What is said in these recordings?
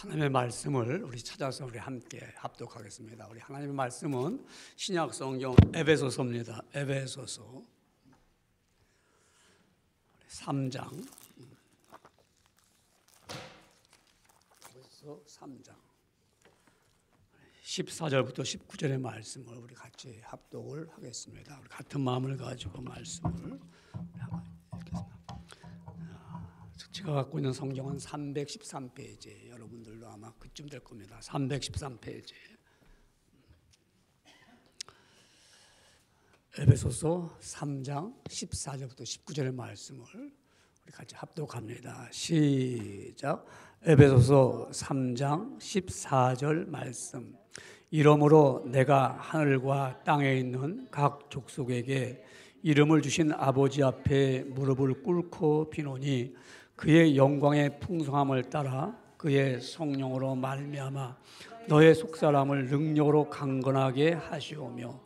하나님의 말씀을 우리 찾아서 우리 함께 합독하겠습니다. 우리 하나님의 말씀은 신약 성경 에베소서입니다. 에베소서 3장. 에베소서 3장 14절부터 19절의 말씀을 우리 같이 합독을 하겠습니다. 우리 같은 마음을 가지고 말씀을 읽겠습니다. 제가 갖고 있는 성경은 313페이지, 여러분들도 아마 그쯤 될 겁니다. 313페이지. 에베소서 3장 14절부터 19절의 말씀을 우리 같이 합독합니다. 시작. 에베소서 3장 14절 말씀. 이러므로 내가 하늘과 땅에 있는 각 족속에게 이름을 주신 아버지 앞에 무릎을 꿇고 비노니 그의 영광의 풍성함을 따라 그의 성령으로 말미암아 너의 속사람을 능력으로 강건하게 하시오며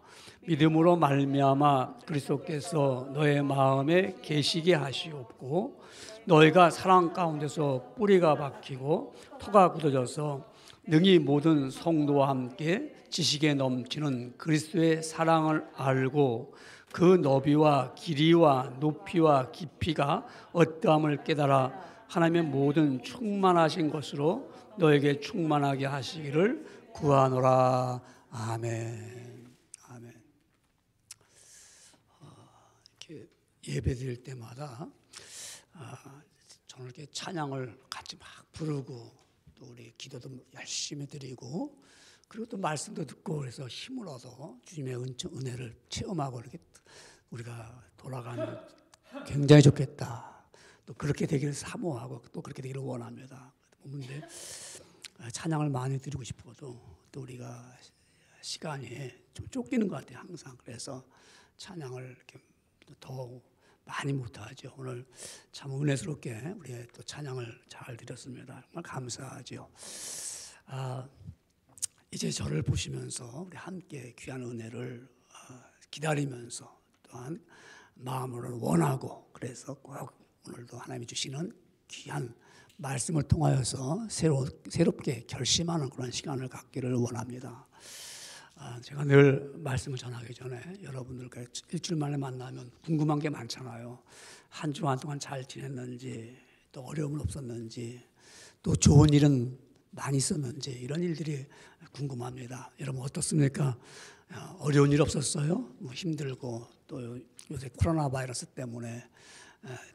믿음으로 말미암아 그리스도께서 너의 마음에 계시게 하시옵고 너희가 사랑 가운데서 뿌리가 박히고 토가 굳어져서 능히 모든 성도와 함께 지식에 넘치는 그리스도의 사랑을 알고 그 너비와 길이와 높이와 깊이가 어떠함을 깨달아 하나님의 모든 충만하신 것으로 너에게 충만하게 하시기를 구하노라. 아멘. 아멘. 이렇게 예배드릴 때마다 저는 이렇게 찬양을 같이 막 부르고 또 우리 기도도 열심히 드리고 그리고 또 말씀도 듣고 그래서 힘을 얻어 주님의 은혜를 체험하고 이렇게 우리가 돌아가면 굉장히 좋겠다. 또 그렇게 되기를 사모하고 또 그렇게 되기를 원합니다. 그런데 찬양을 많이 드리고 싶어도 또 우리가 시간이 좀 쫓기는 것 같아요. 항상. 그래서 찬양을 이렇게 더 많이 못하죠. 오늘 참 은혜스럽게 우리 또 찬양을 잘 드렸습니다. 정말 감사하죠. 이제 저를 보시면서 우리 함께 귀한 은혜를 기다리면서 또한 마음으로 원하고 그래서 꼭 오늘도 하나님이 주시는 귀한 말씀을 통하여서 새롭게 결심하는 그런 시간을 갖기를 원합니다. 제가 늘 말씀을 전하기 전에 여러분들과 일주일 만에 만나면 궁금한 게 많잖아요. 한 주간 동안 잘 지냈는지 또 어려움은 없었는지 또 좋은 일은 많이 있었는지 이런 일들이 궁금합니다. 여러분 어떻습니까? 어려운 일 없었어요? 뭐 힘들고 또 요새 코로나 바이러스 때문에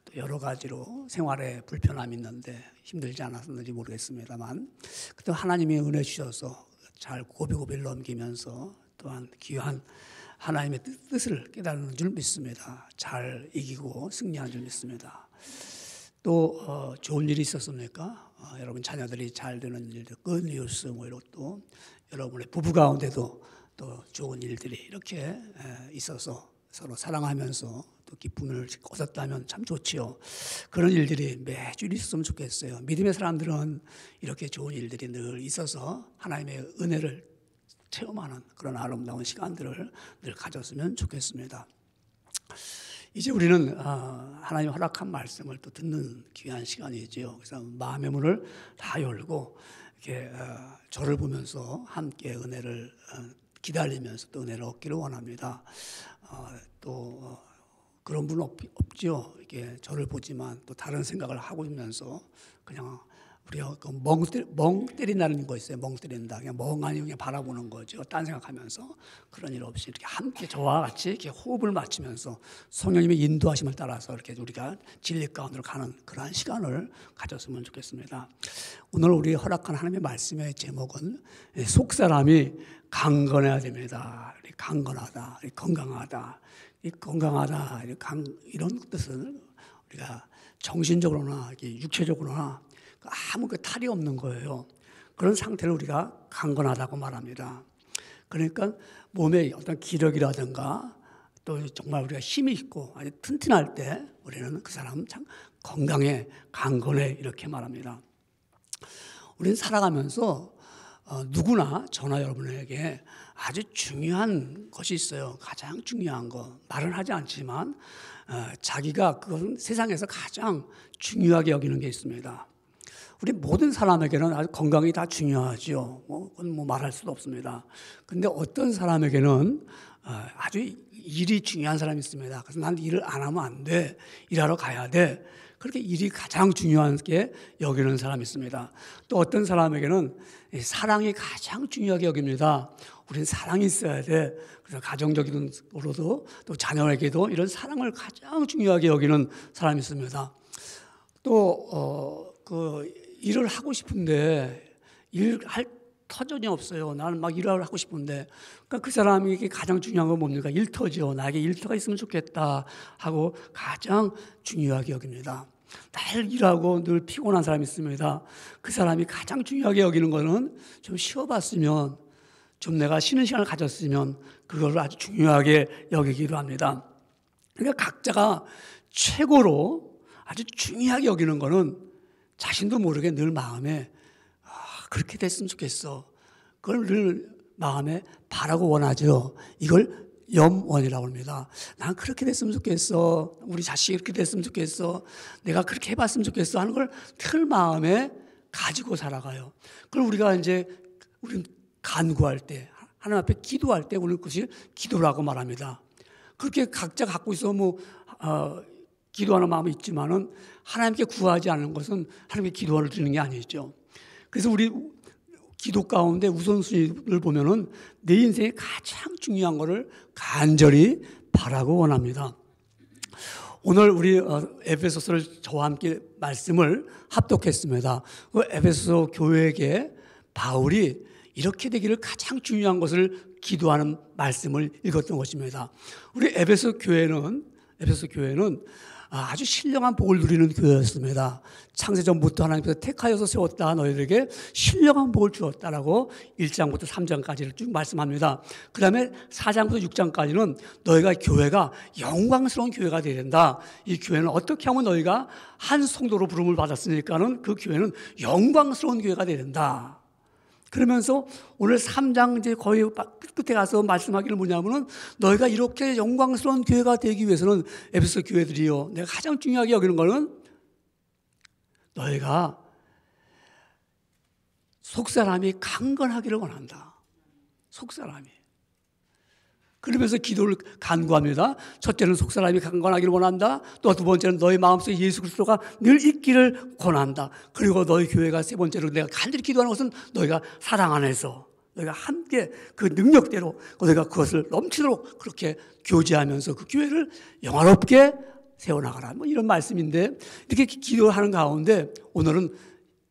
또 여러 가지로 생활에 불편함이 있는데 힘들지 않았는지 모르겠습니다만 그때 하나님이 은혜 주셔서 잘 고비고비를 넘기면서 또한 귀한 하나님의 뜻을 깨달는 줄 믿습니다. 잘 이기고 승리한 줄 믿습니다. 또 좋은 일이 있었습니까? 여러분 자녀들이 잘 되는 일들, 굿뉴스 뭐 이런 또 여러분의 부부 가운데도 또 좋은 일들이 이렇게 있어서 서로 사랑하면서 또 기쁨을 얻었다면 참 좋지요. 그런 일들이 매주 있었으면 좋겠어요. 믿음의 사람들은 이렇게 좋은 일들이 늘 있어서 하나님의 은혜를 체험하는 그런 아름다운 시간들을 늘 가졌으면 좋겠습니다. 이제 우리는 하나님 허락한 말씀을 또 듣는 귀한 시간이지요. 그래서 마음의 문을 다 열고 이렇게 저를 보면서 함께 은혜를 기다리면서 또 은혜를 얻기를 원합니다. 또 그런 분은 없죠. 이렇게 저를 보지만 또 다른 생각을 하고 있면서 그냥 우리가 멍 때린다는 거 있어요. 멍 때린다. 그냥 멍하니 그냥 바라보는 거죠. 딴 생각하면서 그런 일 없이 이렇게 함께 저와 같이 이렇게 호흡을 맞추면서 성령님의 인도하심을 따라서 이렇게 우리가 진리 가운데로 가는 그러한 시간을 가졌으면 좋겠습니다. 오늘 우리 허락한 하나님의 말씀의 제목은 속사람이 강건해야 됩니다. 강건하다, 건강하다, 건강하다 이런 뜻은 우리가 정신적으로나 육체적으로나 아무 탈이 없는 거예요. 그런 상태를 우리가 강건하다고 말합니다. 그러니까 몸에 어떤 기력이라든가 또 정말 우리가 힘이 있고 아주 튼튼할 때 우리는 그 사람은 참 건강해, 강건해 이렇게 말합니다. 우리는 살아가면서 누구나 저나 여러분에게 아주 중요한 것이 있어요. 가장 중요한 거. 말은 하지 않지만 자기가 그것은 세상에서 가장 중요하게 여기는 게 있습니다. 우리 모든 사람에게는 아주 건강이 다 중요하죠. 그건 말할 수도 없습니다. 근데 어떤 사람에게는 아주 일이 중요한 사람이 있습니다. 그래서 난 일을 안 하면 안 돼. 일하러 가야 돼. 그렇게 일이 가장 중요하게 여기는 사람이 있습니다. 또 어떤 사람에게는 사랑이 가장 중요하게 여깁니다. 우리는 사랑이 있어야 돼. 그래서 가정적으로도 또 자녀에게도 이런 사랑을 가장 중요하게 여기는 사람이 있습니다. 또 일을 하고 싶은데 일할 터전이 없어요. 나는 막 일을 하고 싶은데, 그러니까 그 사람에게 가장 중요한 건 뭡니까? 일터죠. 나에게 일터가 있으면 좋겠다 하고 가장 중요하게 여깁니다. 늘 일하고 늘 피곤한 사람이 있습니다. 그 사람이 가장 중요하게 여기는 거는 좀 쉬어봤으면, 좀 내가 쉬는 시간을 가졌으면 그걸 아주 중요하게 여기기도 합니다. 그러니까 각자가 최고로 아주 중요하게 여기는 거는 자신도 모르게 늘 마음에 그렇게 됐으면 좋겠어. 그걸 늘 마음에 바라고 원하죠. 이걸 염원이라고 합니다. 난 그렇게 됐으면 좋겠어. 우리 자식이 그렇게 됐으면 좋겠어. 내가 그렇게 해봤으면 좋겠어 하는 걸 늘 마음에 가지고 살아가요. 그걸 우리가 이제 우리는 간구할 때, 하나님 앞에 기도할 때 우리는 그것이 기도라고 말합니다. 그렇게 각자 갖고 있어 기도하는 마음이 있지만은 하나님께 구하지 않는 것은 하나님께 기도를 드리는 게 아니죠. 그래서 우리 기도 가운데 우선순위를 보면은 내 인생에 가장 중요한 것을 간절히 바라고 원합니다. 오늘 우리 에베소서를 저와 함께 말씀을 합독했습니다. 그 에베소 교회에게 바울이 이렇게 되기를 가장 중요한 것을 기도하는 말씀을 읽었던 것입니다. 우리 에베소 교회는 아주 신령한 복을 누리는 교회였습니다. 창세전부터 하나님께서 택하여서 세웠다. 너희들에게 신령한 복을 주었다라고 1장부터 3장까지를 쭉 말씀합니다. 그 다음에 4장부터 6장까지는 너희가 교회가 영광스러운 교회가 되어야 된다. 이 교회는 어떻게 하면 너희가 한 성도로 부름을 받았으니까는 그 교회는 영광스러운 교회가 되어야 된다. 그러면서 오늘 3장 이제 거의 끝에 가서 말씀하기를 뭐냐면은 너희가 이렇게 영광스러운 교회가 되기 위해서는 에베소 교회들이요. 내가 가장 중요하게 여기는 거는 너희가 속사람이 강건하기를 원한다. 속사람이. 그러면서 기도를 간구합니다. 첫째는 속사람이 강건하기를 원한다. 또 두 번째는 너희 마음속에 예수 그리스도가 늘 있기를 권한다. 그리고 너희 교회가 세 번째로 내가 간절히 기도하는 것은 너희가 사랑 안에서 너희가 함께 그 능력대로 너희가 그것을 넘치도록 그렇게 교제하면서 그 교회를 영화롭게 세워나가라. 이런 말씀인데 이렇게 기도하는 가운데 오늘은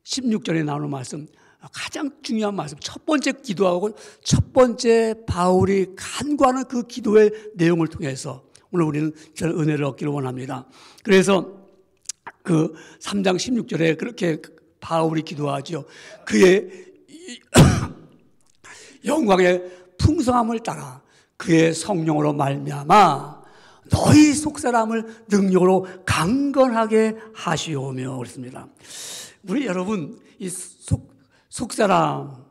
16절에 나오는 말씀, 가장 중요한 말씀, 첫 번째 기도하고 첫 번째 바울이 간구하는 그 기도의 내용을 통해서 오늘 우리는 은혜를 얻기를 원합니다. 그래서 그 3장 16절에 그렇게 바울이 기도하죠. 그의 영광의 풍성함을 따라 그의 성령으로 말미암아 너희 속사람을 능력으로 강건하게 하시오며 그랬습니다. 우리 여러분 이 속사람,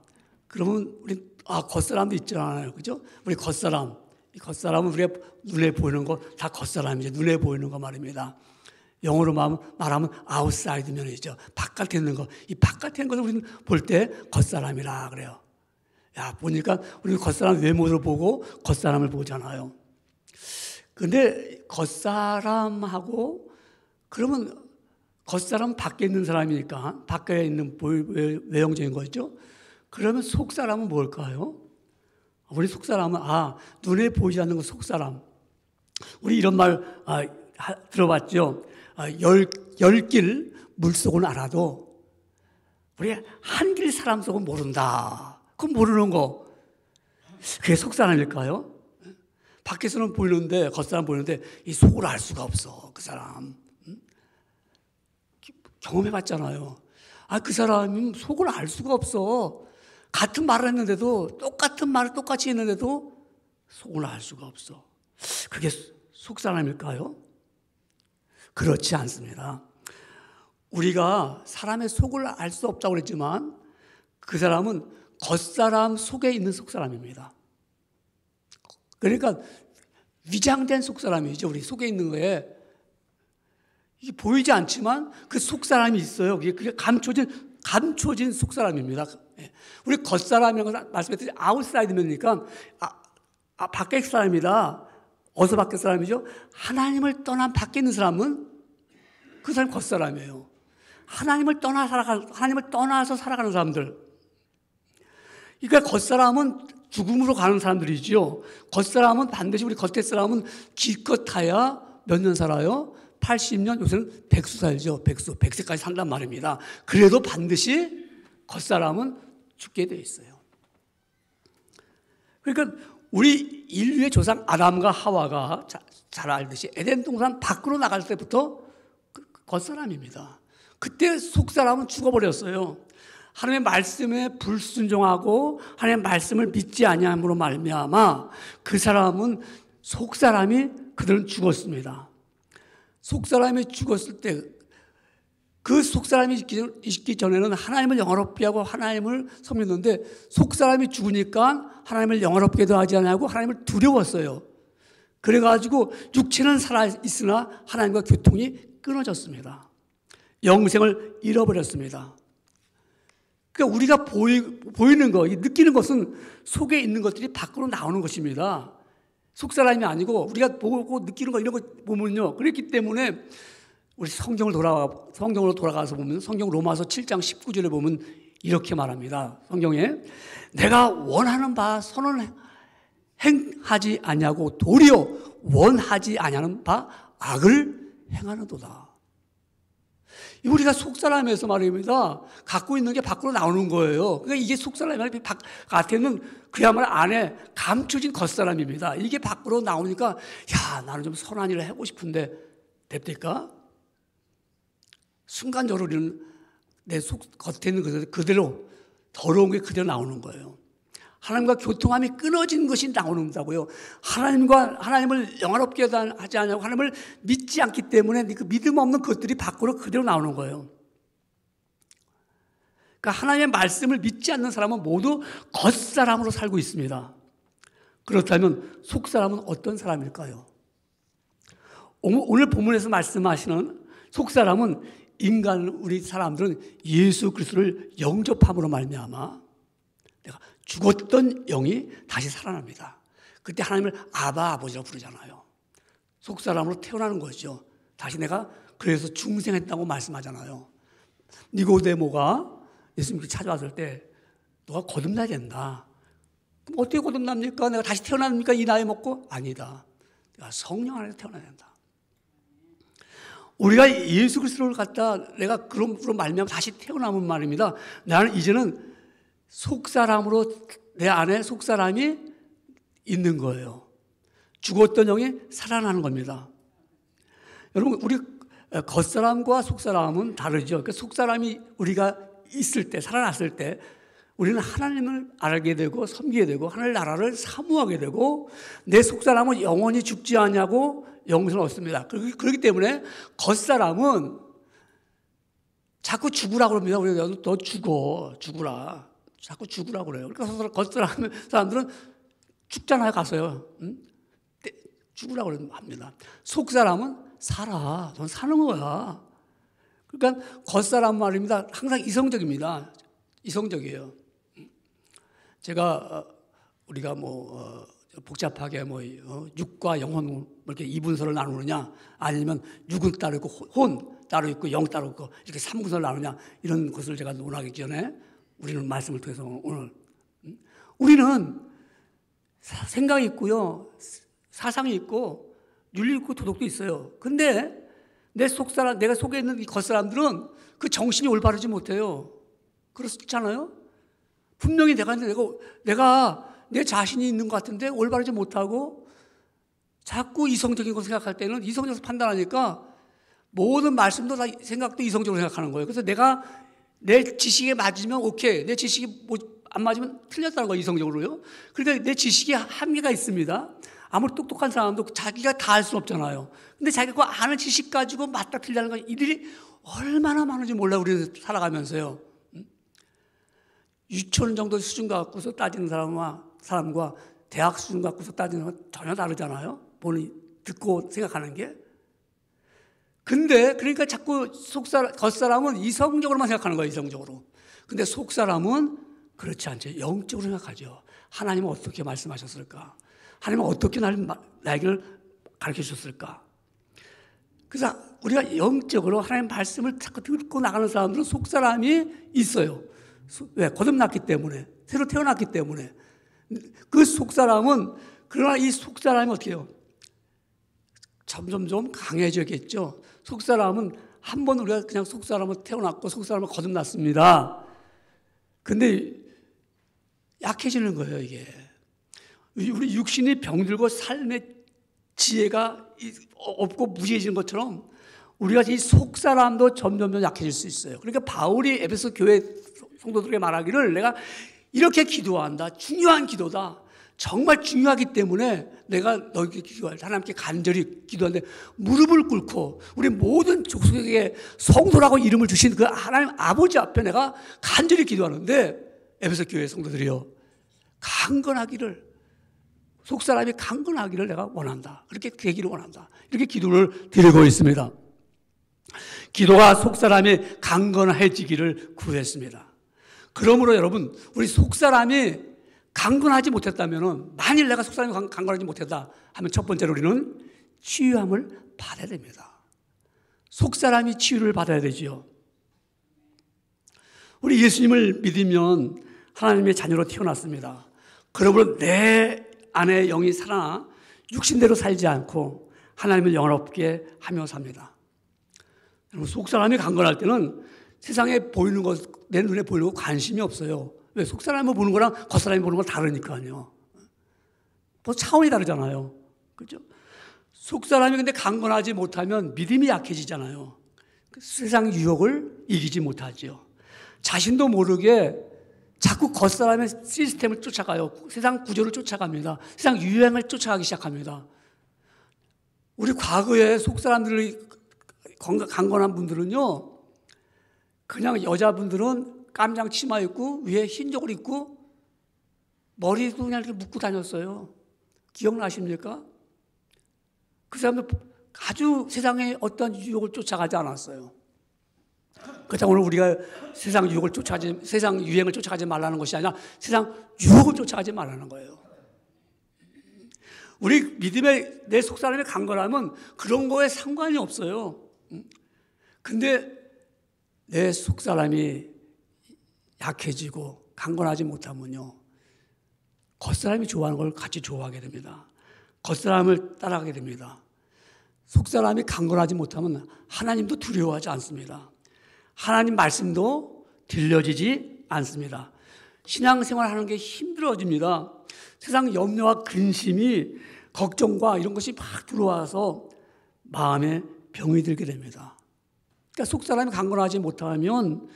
그러면 우리 겉사람도 있잖아요, 그죠? 우리 겉사람, 이 겉사람은 우리가 눈에 보이는 거 다 겉사람이죠. 눈에 보이는 거 말입니다. 영어로 말하면 아웃사이드 면이죠. 바깥에 있는 거, 이 바깥에 있는 것을 우리는 볼 때 겉사람이라 그래요. 야, 보니까 우리는 겉사람 외모를 보고 겉사람을 보잖아요. 근데 겉사람하고 그러면 겉사람은 밖에 있는 사람이니까 밖에 있는 외형적인 거죠. 그러면 속사람은 뭘까요? 우리 속사람은 눈에 보이지 않는 거 속사람. 우리 이런 말 들어봤죠. 열 길 물속은 알아도 우리 한 길 사람 속은 모른다. 그건 모르는 거. 그게 속사람일까요? 밖에서는 보이는데 겉사람 보이는데 이 속을 알 수가 없어. 그 사람. 경험해봤잖아요. 그 사람은 속을 알 수가 없어. 같은 말을 했는데도 똑같은 말을 똑같이 했는데도 속을 알 수가 없어. 그게 속사람일까요? 그렇지 않습니다. 우리가 사람의 속을 알 수 없다고 그랬지만 그 사람은 겉사람 속에 있는 속사람입니다. 그러니까 위장된 속사람이죠. 우리 속에 있는 거에 이게 보이지 않지만 그 속사람이 있어요. 그게 감춰진 감춰진 속사람입니다. 우리 겉사람이라고 말씀했듯이 아웃사이드면이니까 밖에 사람이다. 어디서 밖에 사람이죠? 하나님을 떠난 밖에 있는 사람은 그 사람이 겉사람이에요. 하나님을 떠나서 살아가는 사람들. 그러니까 겉사람은 죽음으로 가는 사람들이지요. 겉사람은 반드시 우리 겉에 사람은 기껏 타야 몇 년 살아요? 80년, 요새는 100수 살죠. 100세까지 산단 말입니다. 그래도 반드시 겉사람은 죽게 돼 있어요. 그러니까 우리 인류의 조상 아담과 하와가 잘 알듯이 에덴 동산 밖으로 나갈 때부터 겉사람입니다. 그때 속사람은 죽어버렸어요. 하나님의 말씀에 불순종하고 하나님의 말씀을 믿지 아니함으로 말미암아 그 사람은 속사람이 그들은 죽었습니다. 속사람이 죽었을 때 그 속사람이 있기 전에는 하나님을 영화롭게 하고 하나님을 섬겼는데 속사람이 죽으니까 하나님을 영화롭게도 하지 않고 하나님을 두려웠어요. 그래가지고 육체는 살아있으나 하나님과 교통이 끊어졌습니다. 영생을 잃어버렸습니다. 그러니까 우리가 보이는 거, 느끼는 것은 속에 있는 것들이 밖으로 나오는 것입니다. 속사람이 아니고 우리가 보고 느끼는 거 이런 거 보면요. 그렇기 때문에 우리 성경으로 돌아가서 보면 성경 로마서 7장 19절에 보면 이렇게 말합니다. 성경에 내가 원하는 바 선을 행하지 아니하고 도리어 원하지 아니하는 바 악을 행하는도다. 우리가 속사람에서 말입니다. 갖고 있는 게 밖으로 나오는 거예요. 그러니까 이게 속사람이 바깥에는 그야말로 안에 감춰진 겉사람입니다. 이게 밖으로 나오니까 야 나는 좀 선한 일을 하고 싶은데 됩니까? 순간적으로 우리는 내 겉에 있는 것을 그대로 더러운 게 그대로 나오는 거예요. 하나님과 교통함이 끊어진 것이 나오는다고요. 하나님을 영화롭게 하지 않냐고 하나님을 믿지 않기 때문에 그 믿음 없는 것들이 밖으로 그대로 나오는 거예요. 그러니까 하나님의 말씀을 믿지 않는 사람은 모두 겉사람으로 살고 있습니다. 그렇다면 속사람은 어떤 사람일까요? 오늘 본문에서 말씀하시는 속사람은 우리 사람들은 예수 그리스도를 영접함으로 말미암아 내가 죽었던 영이 다시 살아납니다. 그때 하나님을 아버지라고 부르잖아요. 속사람으로 태어나는 거죠. 다시 내가 그래서 중생했다고 말씀하잖아요. 니고데모가 예수님께 찾아왔을 때 너가 거듭나야 된다. 그럼 어떻게 거듭납니까? 내가 다시 태어납니까? 이 나이 먹고? 아니다. 내가 성령 안에서 태어나야 된다. 우리가 예수 그리스도를 갖다 내가 그런 말미암아 다시 태어나면 말입니다. 나는 이제는 속사람으로 내 안에 속사람이 있는 거예요. 죽었던 영이 살아나는 겁니다. 여러분 우리 겉사람과 속사람은 다르죠. 그러니까 속사람이 우리가 있을 때 살아났을 때 우리는 하나님을 알게 되고 섬기게 되고 하늘 나라를 사모하게 되고 내 속사람은 영원히 죽지 않냐고 영생을 얻습니다. 그렇기 때문에 겉사람은 자꾸 죽으라고 그럽니다. 우리가 너 죽으라. 자꾸 죽으라고 그래요. 그러니까 겉사람들은 죽잖아요, 가서요. 응? 죽으라고 합니다. 속사람은 살아. 넌 사는 거야. 그러니까 겉사람 말입니다. 항상 이성적입니다. 이성적이에요. 제가 우리가 복잡하게 육과 영혼 이렇게 이분서를 나누느냐 아니면 육은 따로 있고 혼 따로 있고 영 따로 있고 이렇게 삼분서를 나누냐 이런 것을 제가 논하기 전에 우리는 말씀을 통해서 오늘 우리는 생각이 있고요 사상이 있고 윤리 있고 도덕도 있어요. 근데 내가 속에 있는 이 겉사람들은 그 정신이 올바르지 못해요. 그렇잖아요. 분명히 내가 내 자신이 있는 것 같은데 올바르지 못하고 자꾸 이성적인 걸 생각할 때는 이성적으로 판단하니까 모든 말씀도 다 생각도 이성적으로 생각하는 거예요. 그래서 내가 내 지식에 맞으면 오케이, 내 지식이 안 맞으면 틀렸다는 거예요, 이성적으로요. 그러니까 내 지식에 한계가 있습니다. 아무리 똑똑한 사람도 자기가 다 알 수 없잖아요. 근데 자기가 아는 지식 가지고 맞다 틀리다는 거 이들이 얼마나 많은지 몰라 우리는 살아가면서요. 유치원 정도 수준 갖고서 따지는 사람과 대학 수준 갖고서 따지는 건 전혀 다르잖아요. 듣고 생각하는 게. 근데 그러니까 자꾸 겉사람은 이성적으로만 생각하는 거예요. 이성적으로. 근데 속 사람은 그렇지 않죠. 영적으로 생각하죠. 하나님은 어떻게 말씀하셨을까? 하나님은 어떻게 나에게 가르쳐 주셨을까? 그래서 우리가 영적으로 하나님 말씀을 자꾸 듣고 나가는 사람들은 속 사람이 있어요. 왜? 거듭났기 때문에, 새로 태어났기 때문에. 그 속 사람은, 그러나 이 속 사람이 어떻게 해요? 점점 강해져겠죠. 속 사람은 한 번 우리가 그냥 속 사람은 태어났고 속 사람은 거듭났습니다. 근데 약해지는 거예요, 이게. 우리 육신이 병들고 삶의 지혜가 없고 무지해지는 것처럼 우리가 이 속 사람도 점점 약해질 수 있어요. 그러니까 바울이 에베소 교회 성도들에게 말하기를 내가 이렇게 기도한다. 중요한 기도다. 정말 중요하기 때문에 내가 너에게 기도할 때 하나님께 간절히 기도하는데 무릎을 꿇고 우리 모든 족속에게 성도라고 이름을 주신 그 하나님 아버지 앞에 내가 간절히 기도하는데 에베소 교회 성도들이요. 강건하기를 속사람이 강건하기를 내가 원한다. 그렇게 되기를 원한다. 이렇게 기도를 드리고 있습니다. 기도가 속사람이 강건해지기를 구했습니다. 그러므로 여러분 우리 속사람이 강건하지 못했다면 만일 내가 속사람이 강건하지 못했다 하면 첫 번째로 우리는 치유함을 받아야 됩니다. 속사람이 치유를 받아야 되지요. 우리 예수님을 믿으면 하나님의 자녀로 태어났습니다. 그러므로 내 안에 영이 살아나 육신대로 살지 않고 하나님을 영원롭게 하며 삽니다. 속사람이 강건할 때는 세상에 보이는 것, 내 눈에 보이는 거 관심이 없어요. 왜? 속사람이 보는 거랑 겉사람이 보는 건 다르니까요. 뭐 차원이 다르잖아요. 그죠? 속사람이 근데 강건하지 못하면 믿음이 약해지잖아요. 세상 유혹을 이기지 못하죠. 자신도 모르게 자꾸 겉사람의 시스템을 쫓아가요. 세상 구조를 쫓아갑니다. 세상 유행을 쫓아가기 시작합니다. 우리 과거에 속사람들이 강건한 분들은요, 그냥 여자분들은 깜장 치마 입고 위에 흰족을 입고 머리도 그냥 이렇게 묶고 다녔어요. 기억나십니까? 그 사람들 아주 세상의 어떤 유혹을 쫓아가지 않았어요. 그렇다고 오늘 우리가 세상 유행을 쫓아가지 말라는 것이 아니라 세상 유혹을 쫓아가지 말라는 거예요. 우리 믿음의 내 속사람이 강건하면 그런 거에 상관이 없어요. 근데 내 속사람이 약해지고 강건하지 못하면요, 겉사람이 좋아하는 걸 같이 좋아하게 됩니다. 겉사람을 따라가게 됩니다. 속사람이 강건하지 못하면 하나님도 두려워하지 않습니다. 하나님 말씀도 들려지지 않습니다. 신앙생활 하는 게 힘들어집니다. 세상 염려와 근심이, 걱정과 이런 것이 막 들어와서 마음에 병이 들게 됩니다. 그러니까 속사람이 강건하지 못하면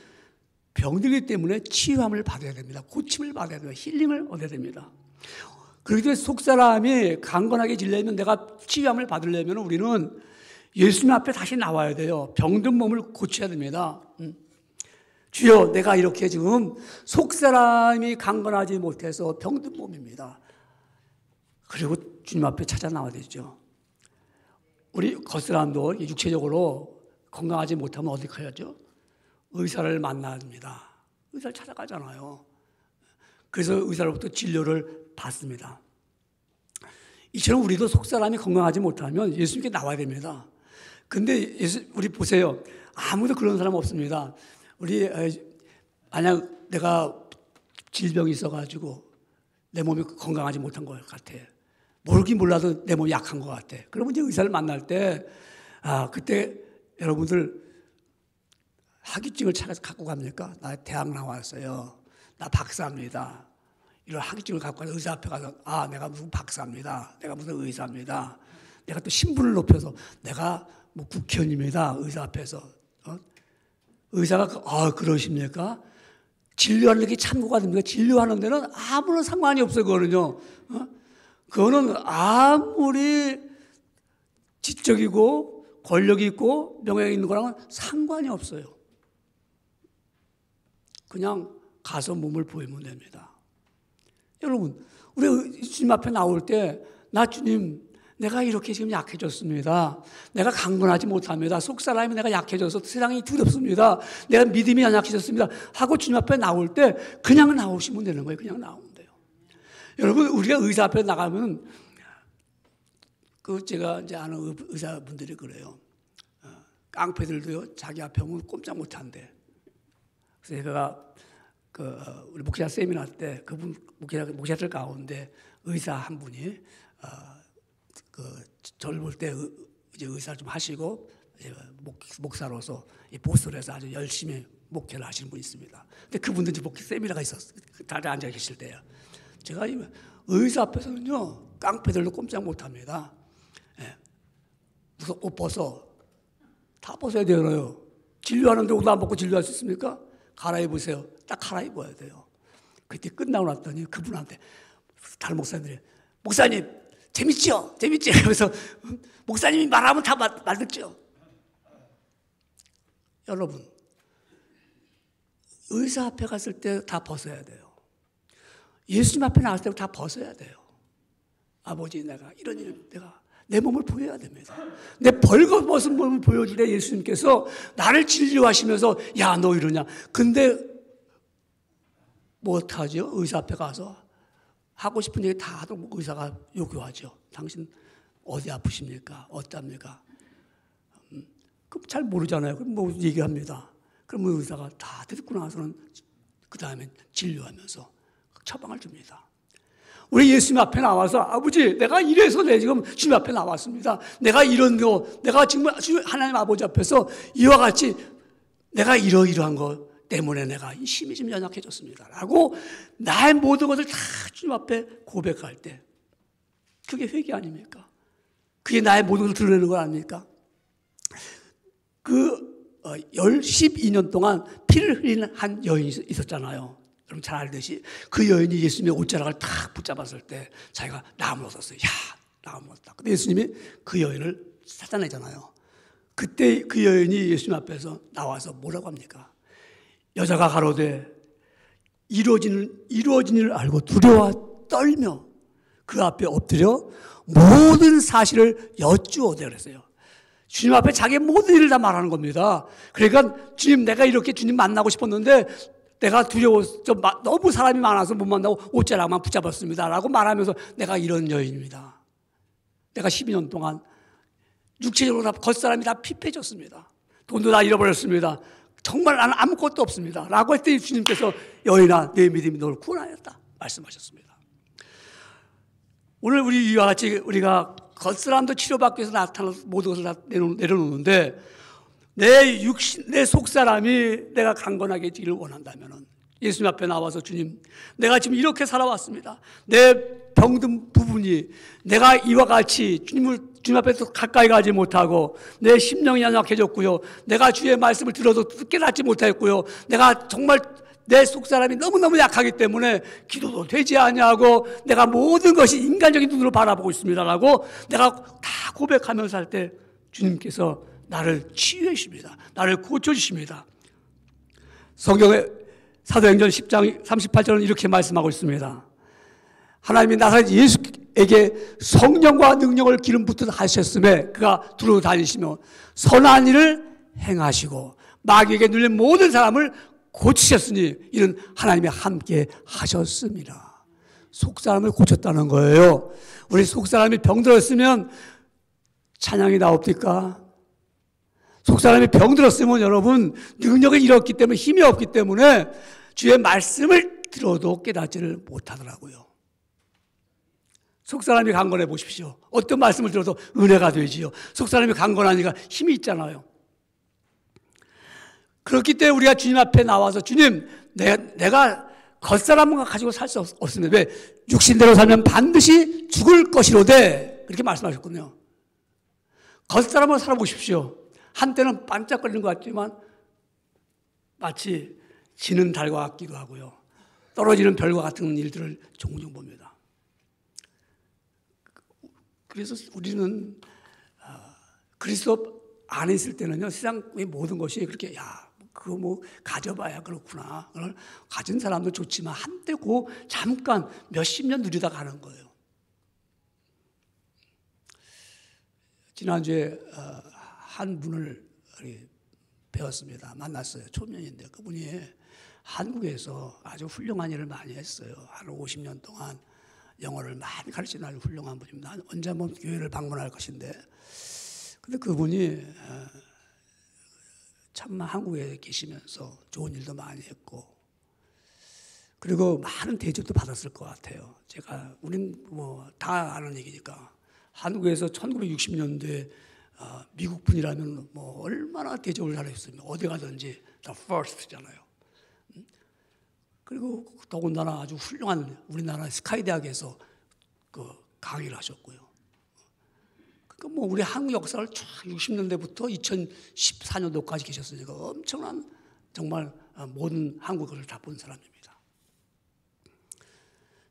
병들기 때문에 치유함을 받아야 됩니다. 고침을 받아야 됩니다. 힐링을 얻어야 됩니다. 그렇기 때문에 속사람이 강건하게 지려면, 내가 치유함을 받으려면 우리는 예수님 앞에 다시 나와야 돼요. 병든 몸을 고쳐야 됩니다. 주여, 내가 이렇게 지금 속사람이 강건하지 못해서 병든 몸입니다. 그리고 주님 앞에 찾아 나와야 되죠. 우리 겉사람도 육체적으로 건강하지 못하면 어디 가야죠? 의사를 만나야 됩니다. 의사를 찾아가잖아요. 그래서 의사로부터 진료를 받습니다. 이처럼 우리도 속사람이 건강하지 못하면 예수님께 나와야 됩니다. 근데 우리 보세요. 아무도 그런 사람 없습니다. 우리 만약 내가 질병이 있어가지고 내 몸이 건강하지 못한 것 같아. 모르긴 몰라도 내 몸이 약한 것 같아. 그러면 이제 의사를 만날 때, 그때 여러분들 학위증을 찾아서 갖고 갑니까? 나 대학 나왔어요. 나 박사입니다. 이런 학위증을 갖고 가서 의사 앞에 가서, 내가 무슨 박사입니다. 내가 무슨 의사입니다. 내가 또 신분을 높여서 내가 뭐 국회의원입니다. 의사 앞에서. 의사가 그러십니까? 진료하는 게 참고가 됩니까? 진료하는 데는 아무런 상관이 없어요. 그거는요. 그거는 아무리 지적이고 권력이 있고 명예가 있는 거랑은 상관이 없어요. 그냥 가서 몸을 보이면 됩니다. 여러분, 우리 주님 앞에 나올 때, 나 주님, 내가 이렇게 지금 약해졌습니다. 내가 강건하지 못합니다. 속사람이 내가 약해져서 세상이 두렵습니다. 내가 믿음이 연약해졌습니다. 하고 주님 앞에 나올 때 그냥 나오시면 되는 거예요. 그냥 나오면 돼요. 여러분, 우리가 의사 앞에 나가면 제가 이제 아는 의사분들이 그래요. 깡패들도요, 자기 앞에 오면 꼼짝 못 한대. 그래서 제가 우리 목사 세미나 때 그분 목사들 가운데 의사 한 분이 저를 볼 때 이제 의사를 좀 하시고 목사로서 이 보스턴에서 아주 열심히 목회를 하시는 분이 있습니다. 근데 그분들 이제 목회 세미나가 있었어요. 다들 앉아 계실 때요. 제가 의사 앞에서는요, 깡패들도 꼼짝 못 합니다. 예. 무슨 옷 벗어. 다 벗어야 돼요. 진료하는데 옷 안 벗고 진료할 수 있습니까? 갈아입으세요. 딱 갈아입어야 돼요. 그때 끝나고 났더니 그분한테 다른 목사님들이 목사님 재밌죠? 재밌죠? 그래서 목사님이 말하면 다 말 듣죠? 여러분, 의사 앞에 갔을 때 다 벗어야 돼요. 예수님 앞에 나왔을 때 다 벗어야 돼요. 아버지, 내가 내가 내 몸을 보여야 됩니다. 내 벌거벗은 몸을 보여줄 때 예수님께서 나를 진료하시면서 야, 너 이러냐. 근데 못하죠? 의사 앞에 가서 하고 싶은 얘기 다 하도록 의사가 요구하죠. 당신 어디 아프십니까? 어떻습니까? 그럼 잘 모르잖아요. 그럼 뭐 얘기합니다. 그러면 의사가 다 듣고 나서는 그 다음에 진료하면서 처방을 줍니다. 우리 예수님 앞에 나와서 아버지, 내가 이래서 지금 주님 앞에 나왔습니다. 내가 이런 거, 내가 지금 하나님 아버지 앞에서 이와 같이 내가 이러이러한 거 때문에 내가 힘이 좀 연약해졌습니다. 라고 나의 모든 것을 다 주님 앞에 고백할 때 그게 회개 아닙니까? 그게 나의 모든 것을 드러내는 거 아닙니까? 12년 동안 피를 흘리는 한 여인이 있었잖아요. 여러분 잘 알듯이 그 여인이 예수님의 옷자락을 탁 붙잡았을 때 자기가 나음을 얻었어요. 야, 나음을 얻었다. 근데 예수님이 그 여인을 찾아내잖아요. 그때 그 여인이 예수님 앞에서 나와서 뭐라고 합니까? 여자가 가로되 이루어진 일을 알고 두려워 떨며 그 앞에 엎드려 모든 사실을 여쭈어대 그랬어요. 주님 앞에 자기의 모든 일을 다 말하는 겁니다. 그러니까 주님, 내가 이렇게 주님 만나고 싶었는데 내가 두려워서 너무 사람이 많아서 못 만나고 옷자락만 붙잡았습니다. 라고 말하면서 내가 이런 여인입니다. 내가 12년 동안 육체적으로 다 겉사람이 다 피폐해졌습니다. 돈도 다 잃어버렸습니다. 정말 나는 아무것도 없습니다. 라고 했더니 주님께서 여인아, 내 믿음이 너를 구원하였다 말씀하셨습니다. 오늘 우리 이와 같이 우리가 겉사람도 치료받기 위해서 나타나서 모든 것을 다 내려놓는데 내 속사람이 내가 강건하게 지기를 원한다면 예수님 앞에 나와서 주님, 내가 지금 이렇게 살아왔습니다. 내 병든 부분이 내가 이와 같이 주님 앞에서 가까이 가지 못하고 내 심령이 연약해졌고요. 내가 주의 말씀을 들어도 깨닫지 못했고요. 내가 정말 내 속사람이 너무너무 약하기 때문에 기도도 되지 아니하고 내가 모든 것이 인간적인 눈으로 바라보고 있습니다라고 내가 다 고백하면서 할 때 주님께서 나를 치유해 주십니다. 나를 고쳐 주십니다. 성경의 사도행전 10장 38절은 이렇게 말씀하고 있습니다. 하나님이 나사렛 예수에게 성령과 능력을 기름 붓듯 하셨음에 그가 두루 다니시며 선한 일을 행하시고 마귀에게 눌린 모든 사람을 고치셨으니 이는 하나님이 함께 하셨습니다. 속사람을 고쳤다는 거예요. 우리 속사람이 병들었으면 찬양이 나옵니까? 속사람이 병들었으면 여러분 능력을 잃었기 때문에 힘이 없기 때문에 주의 말씀을 들어도 깨닫지를 못하더라고요. 속사람이 강건해 보십시오. 어떤 말씀을 들어도 은혜가 되지요. 속사람이 강건하니까 힘이 있잖아요. 그렇기 때문에 우리가 주님 앞에 나와서 주님, 내가 겉사람과 가지고 살 수 없습니다. 왜? 육신대로 살면 반드시 죽을 것이로되 그렇게 말씀하셨거든요. 겉사람으로 살아보십시오. 한때는 반짝거리는 것 같지만 마치 지는 달과 같기도 하고요. 떨어지는 별과 같은 일들을 종종 봅니다. 그래서 우리는 그리스도 안에 있을 때는요, 세상의 모든 것이 그렇게 그거 뭐 가져봐야 그렇구나. 가진 사람도 좋지만 한때 잠깐 몇십 년 누리다 가는 거예요. 지난주에 한 분을 배웠습니다. 만났어요. 초면인데 그분이 한국에서 아주 훌륭한 일을 많이 했어요. 한 50년 동안 영어를 많이 가르치는 아주 훌륭한 분입니다. 언제 한번 교회를 방문할 것인데, 근데 그분이 참 한국에 계시면서 좋은 일도 많이 했고, 그리고 많은 대접도 받았을 것 같아요. 제가 우린 뭐 다 아는 얘기니까 한국에서 1960년대 미국 분이라면 뭐 얼마나 대접을 잘했습니까? 어디 가든지 다 first잖아요. 그리고 더군다나 아주 훌륭한 우리나라 스카이 대학에서 그 강의를 하셨고요. 그러니까 뭐 우리 한국 역사를 쫙 60년대부터 2014년도까지 계셨으니까 엄청난 정말 모든 한국을 다 본 사람입니다.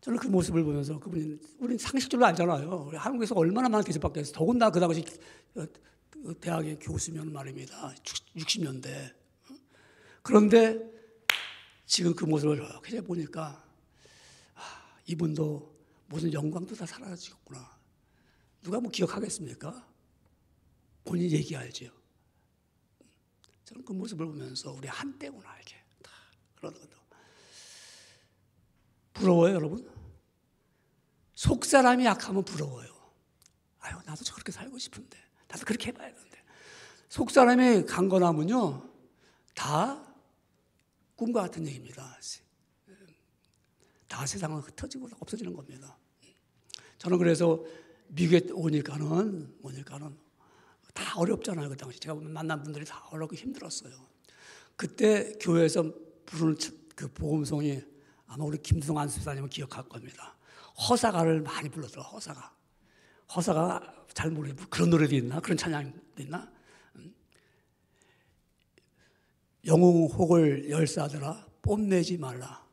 저는 그 모습을 보면서 그분이 우리는 상식적으로 알잖아요. 우리 한국에서 얼마나 많은 대접받겠어요. 더군다나 그 당시 대학의 교수면 말입니다. 60년대. 그런데 지금 그 모습을 이렇게 보니까 이분도 무슨 영광도 다 사라지겠구나. 누가 뭐 기억하겠습니까? 본인이 얘기하죠. 저는 그 모습을 보면서 우리 한때구나 이렇게 다 그러거든. 부러워요, 여러분? 속 사람이 약하면 부러워요. 아유, 나도 저렇게 살고 싶은데, 나도 그렇게 해봐야 되는데. 속 사람이 강건하면요, 다 꿈과 같은 얘기입니다. 다 세상은 흩어지고 없어지는 겁니다. 저는 그래서 미국에 오니까는 다 어렵잖아요. 그 당시 제가 만난 분들이 다 어렵고 힘들었어요. 그때 교회에서 부르는 그 복음송이 아마 우리 김수성 안수사님은 기억할 겁니다. 허사가를 많이 불렀더라. 허사가 잘 모르겠어요. 그런 노래도 있나? 그런 찬양도 있나? 영웅혹을 열사들아 뽐내지 말라.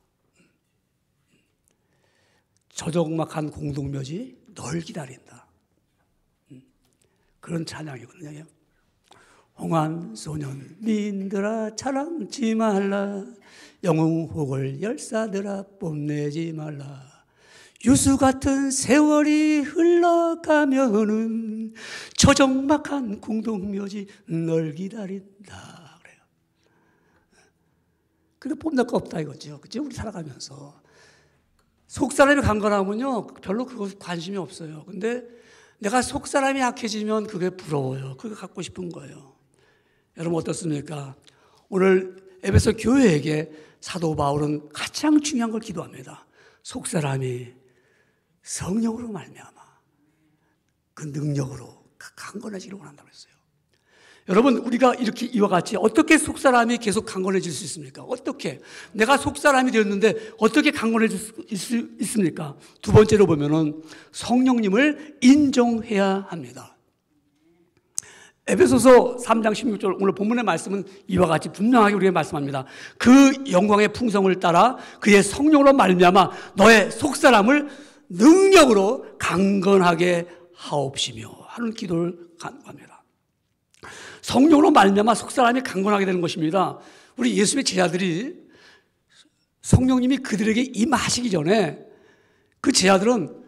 저적막한 공동묘지 널 기다린다. 그런 찬양이거든요. 홍한 소년 민들아 자랑치 말라. 영웅혹을 열사들아 뽐내지 말라. 유수 같은 세월이 흘러가면은 저적막한 공동묘지 널 기다린다. 그래요. 그게 뽐낼 거 없다 이거죠. 그죠? 우리 살아가면서. 속사람이 강건하면요, 별로 그거 관심이 없어요. 근데 내가 속사람이 약해지면 그게 부러워요. 그게 갖고 싶은 거예요. 여러분 어떻습니까? 오늘 에베소 교회에게 사도 바울은 가장 중요한 걸 기도합니다. 속사람이 성령으로 말미암아 그 능력으로 강건해지기를 원한다고 했어요. 여러분 우리가 이렇게 이와 같이 어떻게 속사람이 계속 강건해질 수 있습니까? 어떻게? 내가 속사람이 되었는데 어떻게 강건해질 수 있습니까? 두 번째로 보면은 성령님을 인정해야 합니다. 에베소서 3장 16절 오늘 본문의 말씀은 이와 같이 분명하게 우리에게 말씀합니다. 그 영광의 풍성을 따라 그의 성령으로 말미암아 너의 속사람을 능력으로 강건하게 하옵시며 하는 기도를 간구합니다. 성령으로 말미암아 속사람이 강건하게 되는 것입니다. 우리 예수님의 제자들이 성령님이 그들에게 임하시기 전에 그 제자들은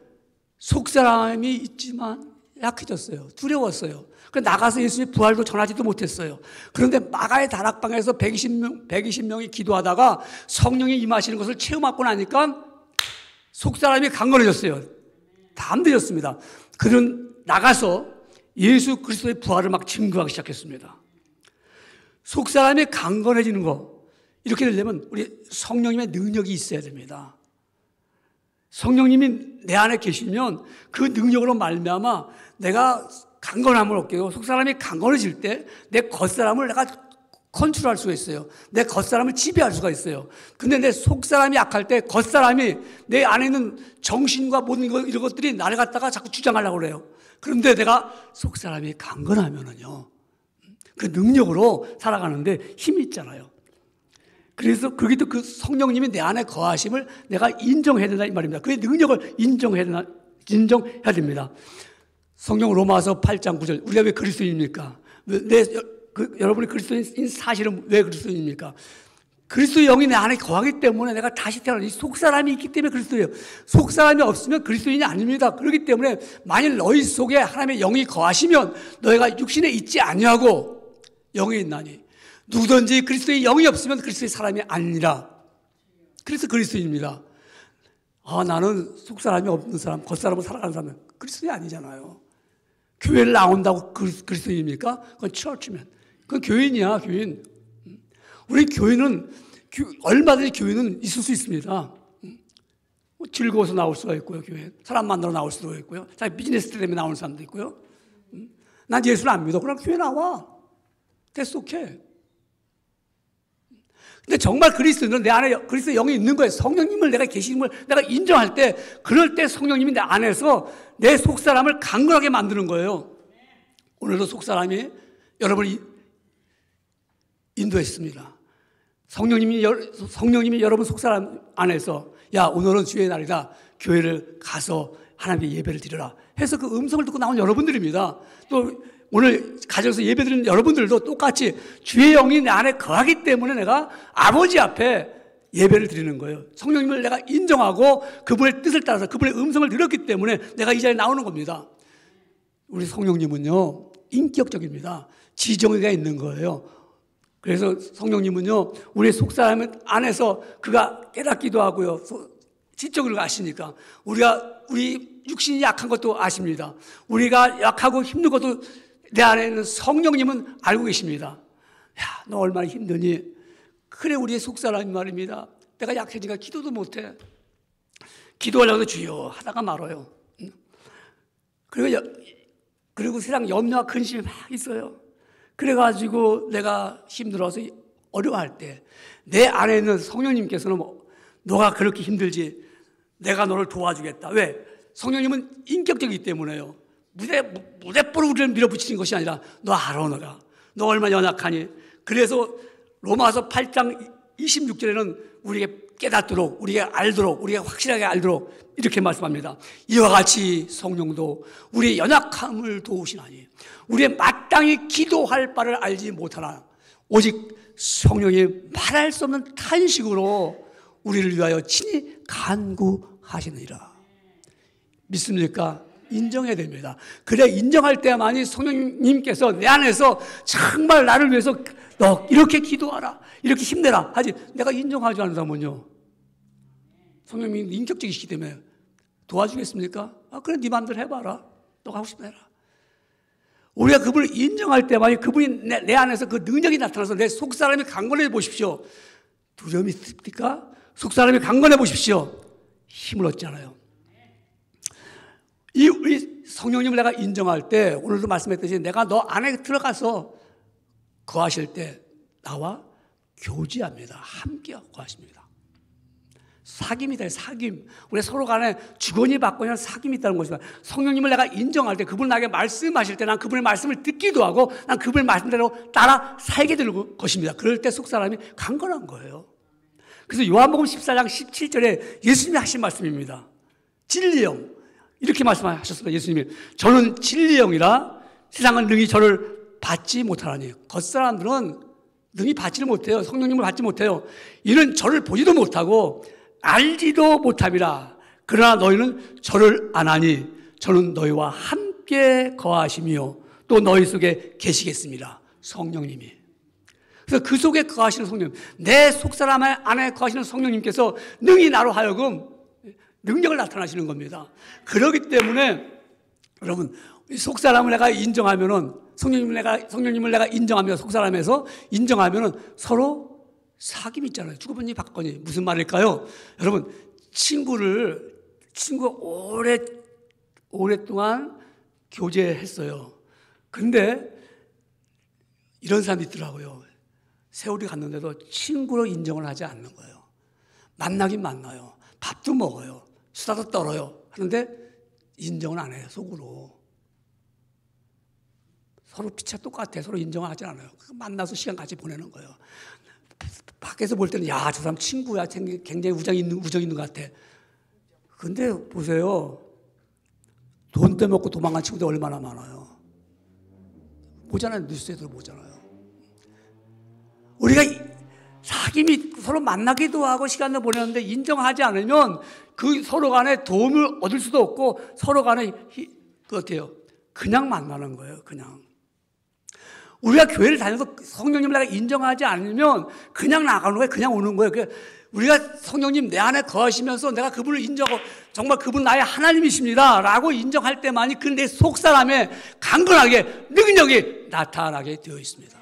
속사람이 있지만 약해졌어요. 두려웠어요. 그래서 나가서 예수님의 부활도 전하지도 못했어요. 그런데 마가의 다락방에서 120명이 기도하다가 성령이 임하시는 것을 체험하고 나니까 속사람이 강건해졌어요. 담대해졌습니다. 그들은 나가서 예수 그리스도의 부활을 막 증거하기 시작했습니다. 속사람이 강건해지는 거 이렇게 되려면 우리 성령님의 능력이 있어야 됩니다. 성령님이 내 안에 계시면 그 능력으로 말미암아 내가 강건함을 얻게 되고 속사람이 강건해질 때 내 겉사람을 내가 컨트롤할 수가 있어요. 내 겉사람을 지배할 수가 있어요. 근데 내 속사람이 약할 때 겉사람이 내 안에 있는 정신과 모든 이런 것들이 나를 갖다가 자꾸 주장하려고 그래요. 그런데 내가 속사람이 강건하면은요, 그 능력으로 살아가는데 힘이 있잖아요. 그래서 거기도 그 성령님이 내 안에 거하심을 내가 인정해야 된다 이 말입니다. 그의 능력을 인정해야 됩니다. 성경 로마서 8장 9절 우리가 왜 그리스도인입니까? 여러분이 그리스도인 사실은 왜 그리스도인입니까? 그리스도의 영이 내 안에 거하기 때문에 내가 다시 태어난 이 속사람이 있기 때문에 그리스도예요. 속사람이 없으면 그리스도인이 아닙니다. 그렇기 때문에 만일 너희 속에 하나님의 영이 거하시면 너희가 육신에 있지 아니하고 영이 있나니 누구든지 그리스도의 영이 없으면 그리스도의 사람이 아니라. 그래서 그리스도인입니다. 나는 속사람이 없는 사람, 겉사람으로 살아가는 사람은 그리스도인이 아니잖아요. 교회를 나온다고 그리스도인입니까? 그건 처치면. 그건 교인이야, 교인. 우리 교인은 얼마든지 교인은 있을 수 있습니다. 즐거워서 나올 수가 있고요, 교회. 사람 만나러 나올 수도 있고요. 자기 비즈니스 때문에 나오는 사람도 있고요. 난 예수를 안 믿어. 그럼 교회 나와. That's okay. 근데 정말 그리스도는 내 안에 그리스도의 영이 있는 거예요. 성령님을 내가 계시는 걸 내가 인정할 때, 그럴 때 성령님이 내 안에서 내 속사람을 강건하게 만드는 거예요. 오늘도 속사람이 여러분을 인도했습니다. 성령님이 여러분 속사람 안에서 야, 오늘은 주의 날이다. 교회를 가서 하나님께 예배를 드려라 해서 그 음성을 듣고 나온 여러분들입니다. 또 오늘 가정에서 예배드리는 여러분들도 똑같이 주의 영이 내 안에 거하기 때문에 내가 아버지 앞에 예배를 드리는 거예요. 성령님을 내가 인정하고 그분의 뜻을 따라서 그분의 음성을 들었기 때문에 내가 이 자리에 나오는 겁니다. 우리 성령님은요, 인격적입니다. 지정의가 있는 거예요. 그래서 성령님은요, 우리의 속사람 안에서 그가 깨닫기도 하고요, 지적을 아시니까 우리 육신이 약한 것도 아십니다. 우리가 약하고 힘든 것도 내 안에 있는 성령님은 알고 계십니다. 야, 너 얼마나 힘드니? 그래, 우리의 속사람이 말입니다. 내가 약해지니까 기도도 못해. 기도하려고 주여 하다가 말아요. 그리고 세상 염려와 근심이 막 있어요. 그래가지고 내가 힘들어서 어려워할 때 내 안에 있는 성령님께서는 너가 그렇게 힘들지, 내가 너를 도와주겠다. 왜? 성령님은 인격적이기 때문에요. 무대뽀로 우리를 밀어붙이는 것이 아니라 너 알아, 너 얼마나 연약하니. 그래서 로마서 8장 26절에는 우리에게 깨닫도록, 우리가 알도록, 우리가 확실하게 알도록 이렇게 말씀합니다. 이와 같이 성령도 우리의 연약함을 도우시나니 우리의 마땅히 기도할 바를 알지 못하나 오직 성령이 말할 수 없는 탄식으로 우리를 위하여 친히 간구하시느니라. 믿습니까? 인정해야 됩니다. 그래, 인정할 때만이 성령님께서 내 안에서 정말 나를 위해서 너 이렇게 기도하라, 이렇게 힘내라 하지, 내가 인정하지 않는 사람은요, 성령님이 인격적이시기 때문에 도와주겠습니까? 그래, 네 마음대로 해봐라. 너가 하고 싶다 해라. 우리가 그분을 인정할 때만이 그분이 내 안에서 그 능력이 나타나서 내 속사람이 강건해 보십시오. 두려움이 있습니까? 속사람이 강건해 보십시오. 힘을 얻잖아요. 우리 성령님을 내가 인정할 때, 오늘도 말씀했듯이 내가 너 안에 들어가서 거하실 때 나와 교제합니다. 함께 거하십니다. 사귐이다, 사귐. 우리 서로 간에 주거니 받거니 사귐이 있다는 것입니다. 성령님을 내가 인정할 때, 그분 나에게 말씀하실 때 난 그분의 말씀을 듣기도 하고 난 그분의 말씀대로 따라 살게 될 것입니다. 그럴 때 속사람이 강건한 거예요. 그래서 요한복음 14장 17절에 예수님이 하신 말씀입니다. 진리의 영, 이렇게 말씀하셨습니다. 예수님이 저는 진리의 영이라 세상은 능히 저를 받지 못하나니. 겉사람들은 능히 받지를 못해요. 성령님을 받지 못해요. 이는 저를 보지도 못하고 알지도 못함이라. 그러나 너희는 저를 아나니 저는 너희와 함께 거하시며 또 너희 속에 계시겠습니다. 성령님이. 그래서 그 속에 거하시는 성령님, 내 속사람 안에 거하시는 성령님께서 능히 나로 하여금 능력을 나타나시는 겁니다. 그렇기 때문에 여러분, 속사람을 내가 인정하면은, 성령님을 내가 인정하며 속사람에서 인정하면은 서로 사귐 있잖아요. 주거니 받거니. 무슨 말일까요? 여러분, 친구가 오랫동안 교제했어요. 근데 이런 사람이 있더라고요. 세월이 갔는데도 친구로 인정을 하지 않는 거예요. 만나긴 만나요. 밥도 먹어요. 수다도 떨어요. 하는데 인정을 안 해요, 속으로. 서로 피차 똑같아. 서로 인정하지 않아요. 만나서 시간 같이 보내는 거예요. 밖에서 볼 때는 야, 저 사람 친구야. 굉장히 우정 있는 것 같아. 근데 보세요. 돈 떼먹고 도망간 친구들 얼마나 많아요. 보잖아요. 뉴스에도 보잖아요. 우리가 사귐이 서로 만나기도 하고 시간을 보내는데 인정하지 않으면 그 서로 간에 도움을 얻을 수도 없고 서로 간에 어때요? 그냥 만나는 거예요. 그냥. 우리가 교회를 다녀서 성령님을 내가 인정하지 않으면 그냥 나가는 거예요. 그냥 오는 거예요. 우리가 성령님 내 안에 거하시면서 내가 그분을 인정하고 정말 그분 나의 하나님이십니다 라고 인정할 때만이 그 내 속사람에 강건하게 능력이 나타나게 되어 있습니다.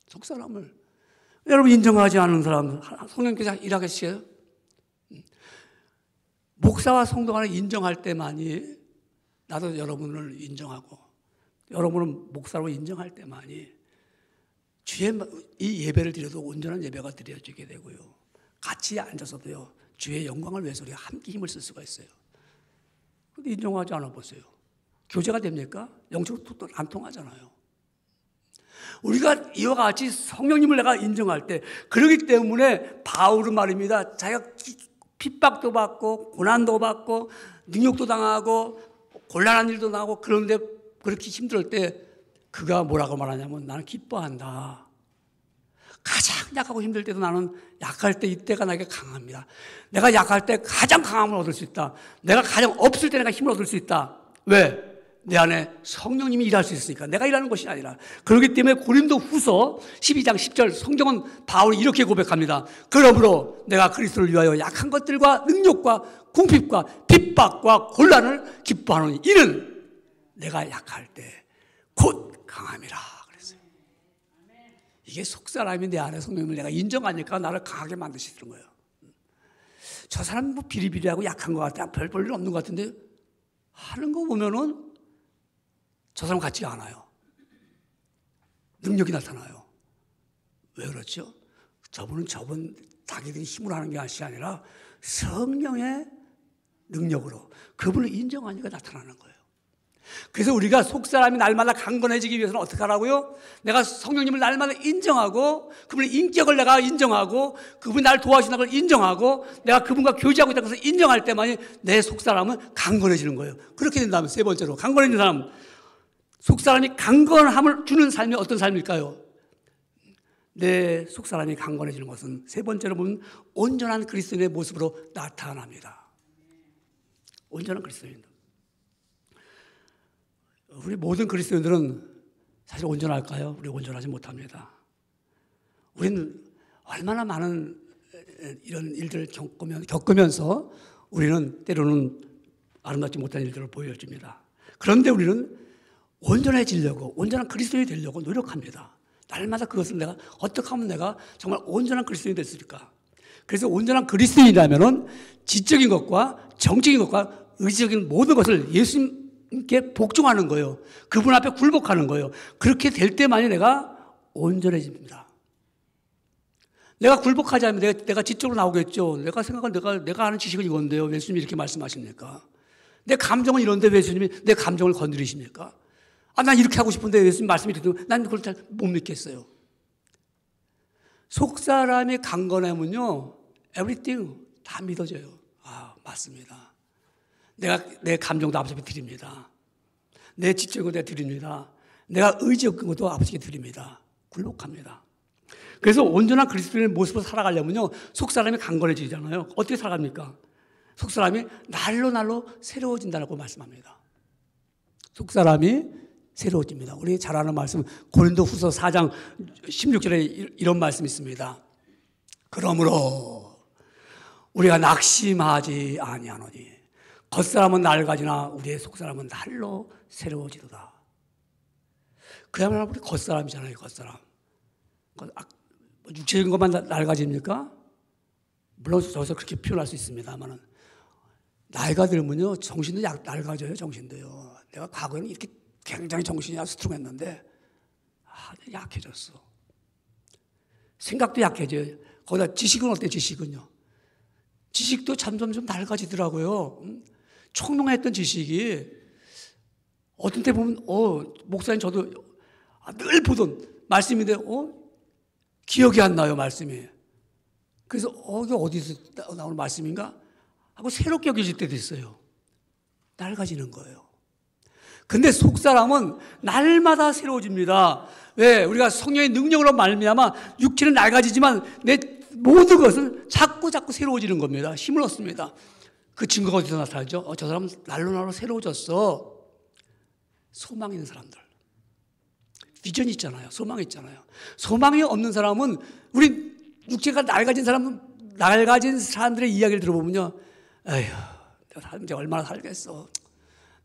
속사람을 여러분 인정하지 않는 사람 성령께서 일하겠어요? 목사와 성도 간에 인정할 때만이 나도 여러분을 인정하고 여러분은 목사로 인정할 때만이 주의 이 예배를 드려도 온전한 예배가 드려지게 되고요. 같이 앉아서도요. 주의 영광을 위해서 우리가 함께 힘을 쓸 수가 있어요. 그런데 인정하지 않아 보세요. 교제가 됩니까? 영적으로 안 통하잖아요. 우리가 이와 같이 성령님을 내가 인정할 때 그러기 때문에 바울은 말입니다. 자기가 핍박도 받고 고난도 받고 능욕도 당하고 곤란한 일도 나고 그런데 그렇게 힘들 때 그가 뭐라고 말하냐면 나는 기뻐한다. 가장 약하고 힘들 때도 나는 약할 때 이때가 나에게 강합니다. 내가 약할 때 가장 강함을 얻을 수 있다. 내가 가장 없을 때 내가 힘을 얻을 수 있다. 왜? 내 안에 성령님이 일할 수 있으니까. 내가 일하는 것이 아니라. 그렇기 때문에 고린도 후서 12장 10절 성경은 바울이 이렇게 고백합니다. 그러므로 내가 그리스도를 위하여 약한 것들과 능력과 궁핍과 핍박과 곤란을 기뻐하노니 이는 내가 약할 때 곧 강함이라 그랬어요. 이게 속사람이 내 안에 성령님을 내가 인정하니까 나를 강하게 만드시는 거예요. 저 사람 뭐 비리비리하고 약한 것 같아. 별 일 없는 것 같은데 하는 거 보면은 저 사람 같지가 않아요. 능력이 나타나요. 왜 그렇죠? 저분은 자기들이 힘으로 하는 게 아니라 성령의 능력으로 그분을 인정하니까 나타나는 거예요. 그래서 우리가 속사람이 날마다 강건해지기 위해서는 어떻게 하라고요? 내가 성령님을 날마다 인정하고 그분의 인격을 내가 인정하고 그분이 나를 도와주신다는 걸 인정하고 내가 그분과 교제하고 있다는 것을 인정할 때만이 내 속사람은 강건해지는 거예요. 그렇게 된다면 세 번째로 강건해진 사람 속사람이 강건함을 주는 삶이 어떤 삶일까요? 내 속사람이 강건해지는 것은 세 번째로 보면 온전한 그리스도인의 모습으로 나타납니다. 온전한 그리스도인. 우리 모든 그리스도인들은 사실 온전할까요? 우리 온전하지 못합니다. 우리는 얼마나 많은 이런 일들을 겪으면서 우리는 때로는 아름답지 못한 일들을 보여줍니다. 그런데 우리는 온전해지려고 온전한 그리스도인이 되려고 노력합니다. 날마다 그것을 내가 어떻게 하면 내가 정말 온전한 그리스도인이 될 수 있을까? 그래서 온전한 그리스도인이라면은 지적인 것과 정적인 것과 의지적인 모든 것을 예수님께 복종하는 거예요. 그분 앞에 굴복하는 거예요. 그렇게 될 때만이 내가 온전해집니다. 내가 굴복하지 않으면 내가 지적으로 나오겠죠. 내가 생각한 내가 아는 지식은 이건데요. 왜 예수님이 이렇게 말씀하십니까? 내 감정은 이런데 왜 예수님이 내 감정을 건드리십니까? 난 이렇게 하고 싶은데 예수님 말씀이 이렇게 난 그걸 잘 못 믿겠어요. 속사람이 강건하면요, everything 다 믿어져요. 맞습니다. 내가 내 감정도 아버지께 드립니다. 내 지적인 것도 드립니다. 내가 의지적인 것도 아버지께 드립니다. 굴복합니다. 그래서 온전한 그리스도인의 모습으로 살아가려면요, 속사람이 강건해지잖아요. 어떻게 살아갑니까? 속사람이 날로 새로워진다고 말씀합니다. 속사람이 새로워집니다. 우리 잘 아는 말씀 고린도 후서 4장 16절에 이런 말씀이 있습니다. 그러므로 우리가 낙심하지 아니하노니 겉사람은 낡아지나 우리의 속사람은 날로 새로워지도다. 그야말로 우리 겉사람이잖아요. 겉사람. 육체적인 것만 낡아집니까? 물론 저기서 그렇게 표현할 수 있습니다만 나이가 들면요 정신도 낡아져요. 정신도요. 내가 과거에는 이렇게 굉장히 정신이 스트롱했는데 약해졌어. 생각도 약해져요. 거기다 지식은 어때요? 지식도 점점 낡아지더라고요. 총명했던 지식이 어떤 때 보면 목사님 저도 늘 보던 말씀인데 기억이 안 나요. 말씀이. 그래서 이게 어디서 나오는 말씀인가 하고 새롭게 여겨질 때도 있어요. 낡아지는 거예요. 근데 속사람은 날마다 새로워집니다. 왜? 우리가 성령의 능력으로 말미암아 육체는 낡아지지만 내 모든 것은 자꾸 새로워지는 겁니다. 힘을 얻습니다. 그 증거가 어디서 나타나죠? 저 사람은 날로 새로워졌어. 소망 있는 사람들. 비전이 있잖아요. 소망이 있잖아요. 소망이 없는 사람은, 우리 육체가 낡아진 사람들의 이야기를 들어보면요, 에휴, 내가 이제 얼마나 살겠어.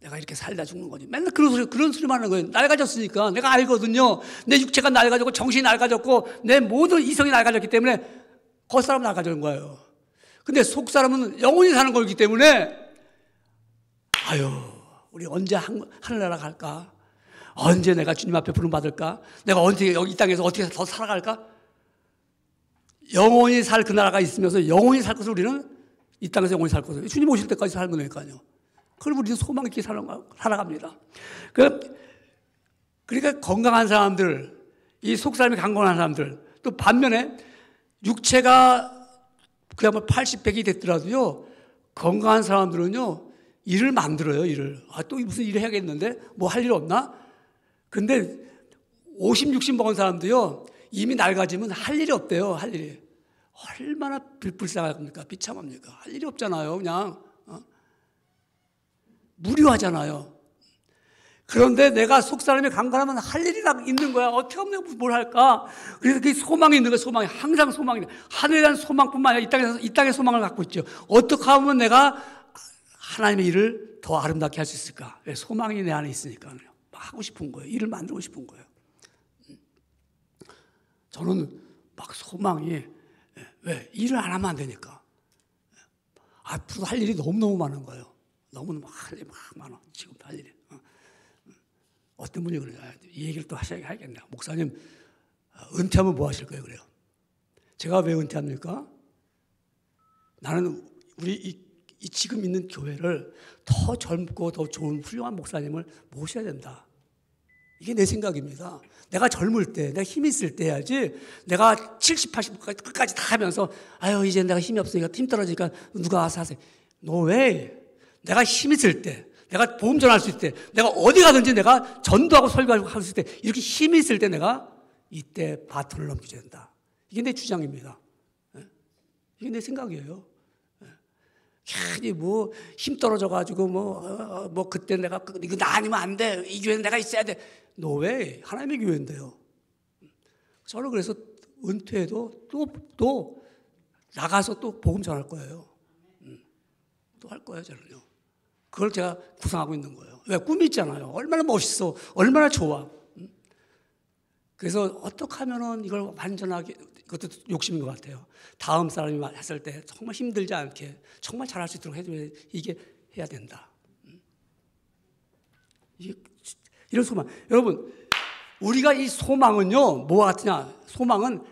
내가 이렇게 살다 죽는 거지. 맨날 그런 소리만 하는 거예요. 낡아졌으니까. 내가 알거든요. 내 육체가 낡아졌고, 정신이 낡아졌고, 내 모든 이성이 낡아졌기 때문에 겉사람은 낡아지는 거예요. 근데 속사람은 영원히 사는 거기 때문에, 아유, 우리 언제 하늘나라 갈까? 언제 내가 주님 앞에 부름받을까? 내가 언제 여기 이 땅에서 어떻게 더 살아갈까? 영원히 살 그 나라가 있으면서 영원히 살 것을 우리는 이 땅에서 영원히 살 것을, 주님 오실 때까지 살는 거니까요. 그럼 우리는 소망 있게 살아갑니다. 그러니까 건강한 사람들, 이 속사람이 강건한 사람들, 또 반면에 육체가 그야말로 80, 100이 됐더라도요, 건강한 사람들은요, 일을 만들어요, 일을. 또 무슨 일을 해야겠는데? 뭐 할 일 없나? 근데 50, 60 먹은 사람도요, 이미 낡아지면 할 일이 없대요, 할 일이. 얼마나 불쌍합니까? 비참합니까? 할 일이 없잖아요, 그냥. 무료하잖아요. 그런데 내가 속사람이 강건하면 할 일이 있는 거야. 어떻게 하면 뭘 할까? 그래서 그 소망이 있는 거야, 소망이. 항상 소망이. 하늘에 대한 소망뿐만 아니라 이 땅의 소망을 갖고 있죠. 어떻게 하면 내가 하나님의 일을 더 아름답게 할 수 있을까? 소망이 내 안에 있으니까 하고 싶은 거예요. 일을 만들고 싶은 거예요. 저는 막 소망이, 왜? 일을 안 하면 안 되니까. 앞으로 할 일이 너무너무 많은 거예요. 너무너무 할 일이 막 많아. 지금도 할 일이. 어떤 분이 그래요. 이 얘기를 또 하셔야겠네. 목사님, 은퇴하면 뭐 하실 거예요? 그래요. 제가 왜 은퇴합니까? 나는 우리 지금 있는 교회를 더 젊고 더 좋은 훌륭한 목사님을 모셔야 된다. 이게 내 생각입니다. 내가 젊을 때, 내가 힘이 있을 때 해야지, 내가 70, 80까지 끝까지 다 하면서, 아유, 이제 내가 힘이 없으니까, 힘 떨어지니까 누가 와서 하세요. No way. 내가 힘 있을 때, 내가 보험 전할 수 있을 때, 내가 어디 가든지 내가 전도하고 설교하고 할 수 있을 때, 이렇게 힘이 있을 때 내가 이때 바톤을 넘겨줘야 된다. 이게 내 주장입니다. 이게 내 생각이에요. 괜히 뭐 힘 떨어져가지고 뭐 그때 내가 이거 나 아니면 안 돼. 이 교회는 내가 있어야 돼. No way. 하나님의 교회인데요. 저는 그래서 은퇴해도 또 나가서 또 복음 전할 거예요. 또 할 거예요, 저는요. 그걸 제가 구상하고 있는 거예요. 왜? 꿈이 있잖아요. 얼마나 멋있어. 얼마나 좋아. 그래서 어떻게 하면은 이걸 완전하게, 그것도 욕심인 것 같아요. 다음 사람이 했을 때 정말 힘들지 않게 정말 잘할 수 있도록 해줘야, 이게 해야 된다. 이런 소망. 여러분, 우리가 이 소망은요, 뭐와 같으냐? 소망은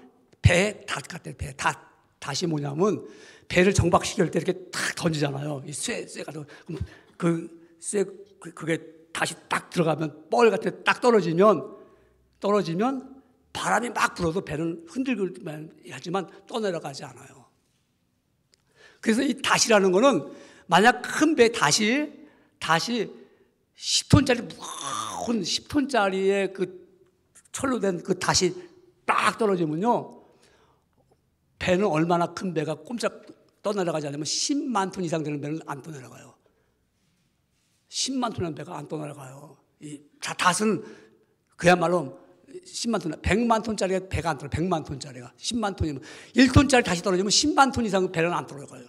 배 닷 같아요. 배 닷. 닷이 뭐냐면, 배를 정박시킬 때 이렇게 탁 던지잖아요. 이 쇠가 그게 다시 딱 들어가면 뻘 같은 데 딱 떨어지면 바람이 막 불어도 배는 흔들기만 하지만 떠내려가지 않아요. 그래서 이 닷이라는 거는, 만약 큰 배 닷이 10톤짜리 무거운 10톤짜리의 그 철로 된 그 닷이 딱 떨어지면요, 배는 얼마나 큰 배가 꼼짝 떠내려가지 않으면 10만 톤 이상 되는 배는 안 떠내려가요. 10만 톤의 배가 안 떠내려가요. 이 닷은 그야말로 10만 톤, 100만 톤짜리 배가 안 떨어져요. 100만 톤짜리가. 10만 톤이면 1톤짜리 다시 떨어지면 10만 톤 이상 배는 안 떨어져요.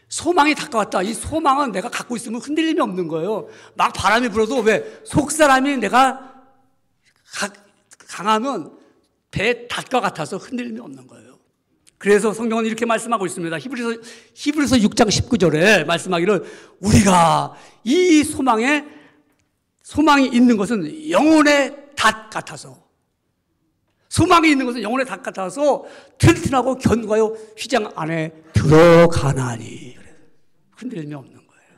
소망이 다가왔다. 이 소망은 내가 갖고 있으면 흔들림이 없는 거예요. 막 바람이 불어도, 왜? 속사람이 내가 강하면 배 닷과 같아서 흔들림이 없는 거예요. 그래서 성경은 이렇게 말씀하고 있습니다. 히브리서 6장 19절에 말씀하기를, 우리가 이 소망이 있는 것은 영혼의 닷 같아서, 소망이 있는 것은 영혼의 닷 같아서 튼튼하고 견고하여 휘장 안에 들어가나니. 흔들림이 없는 거예요.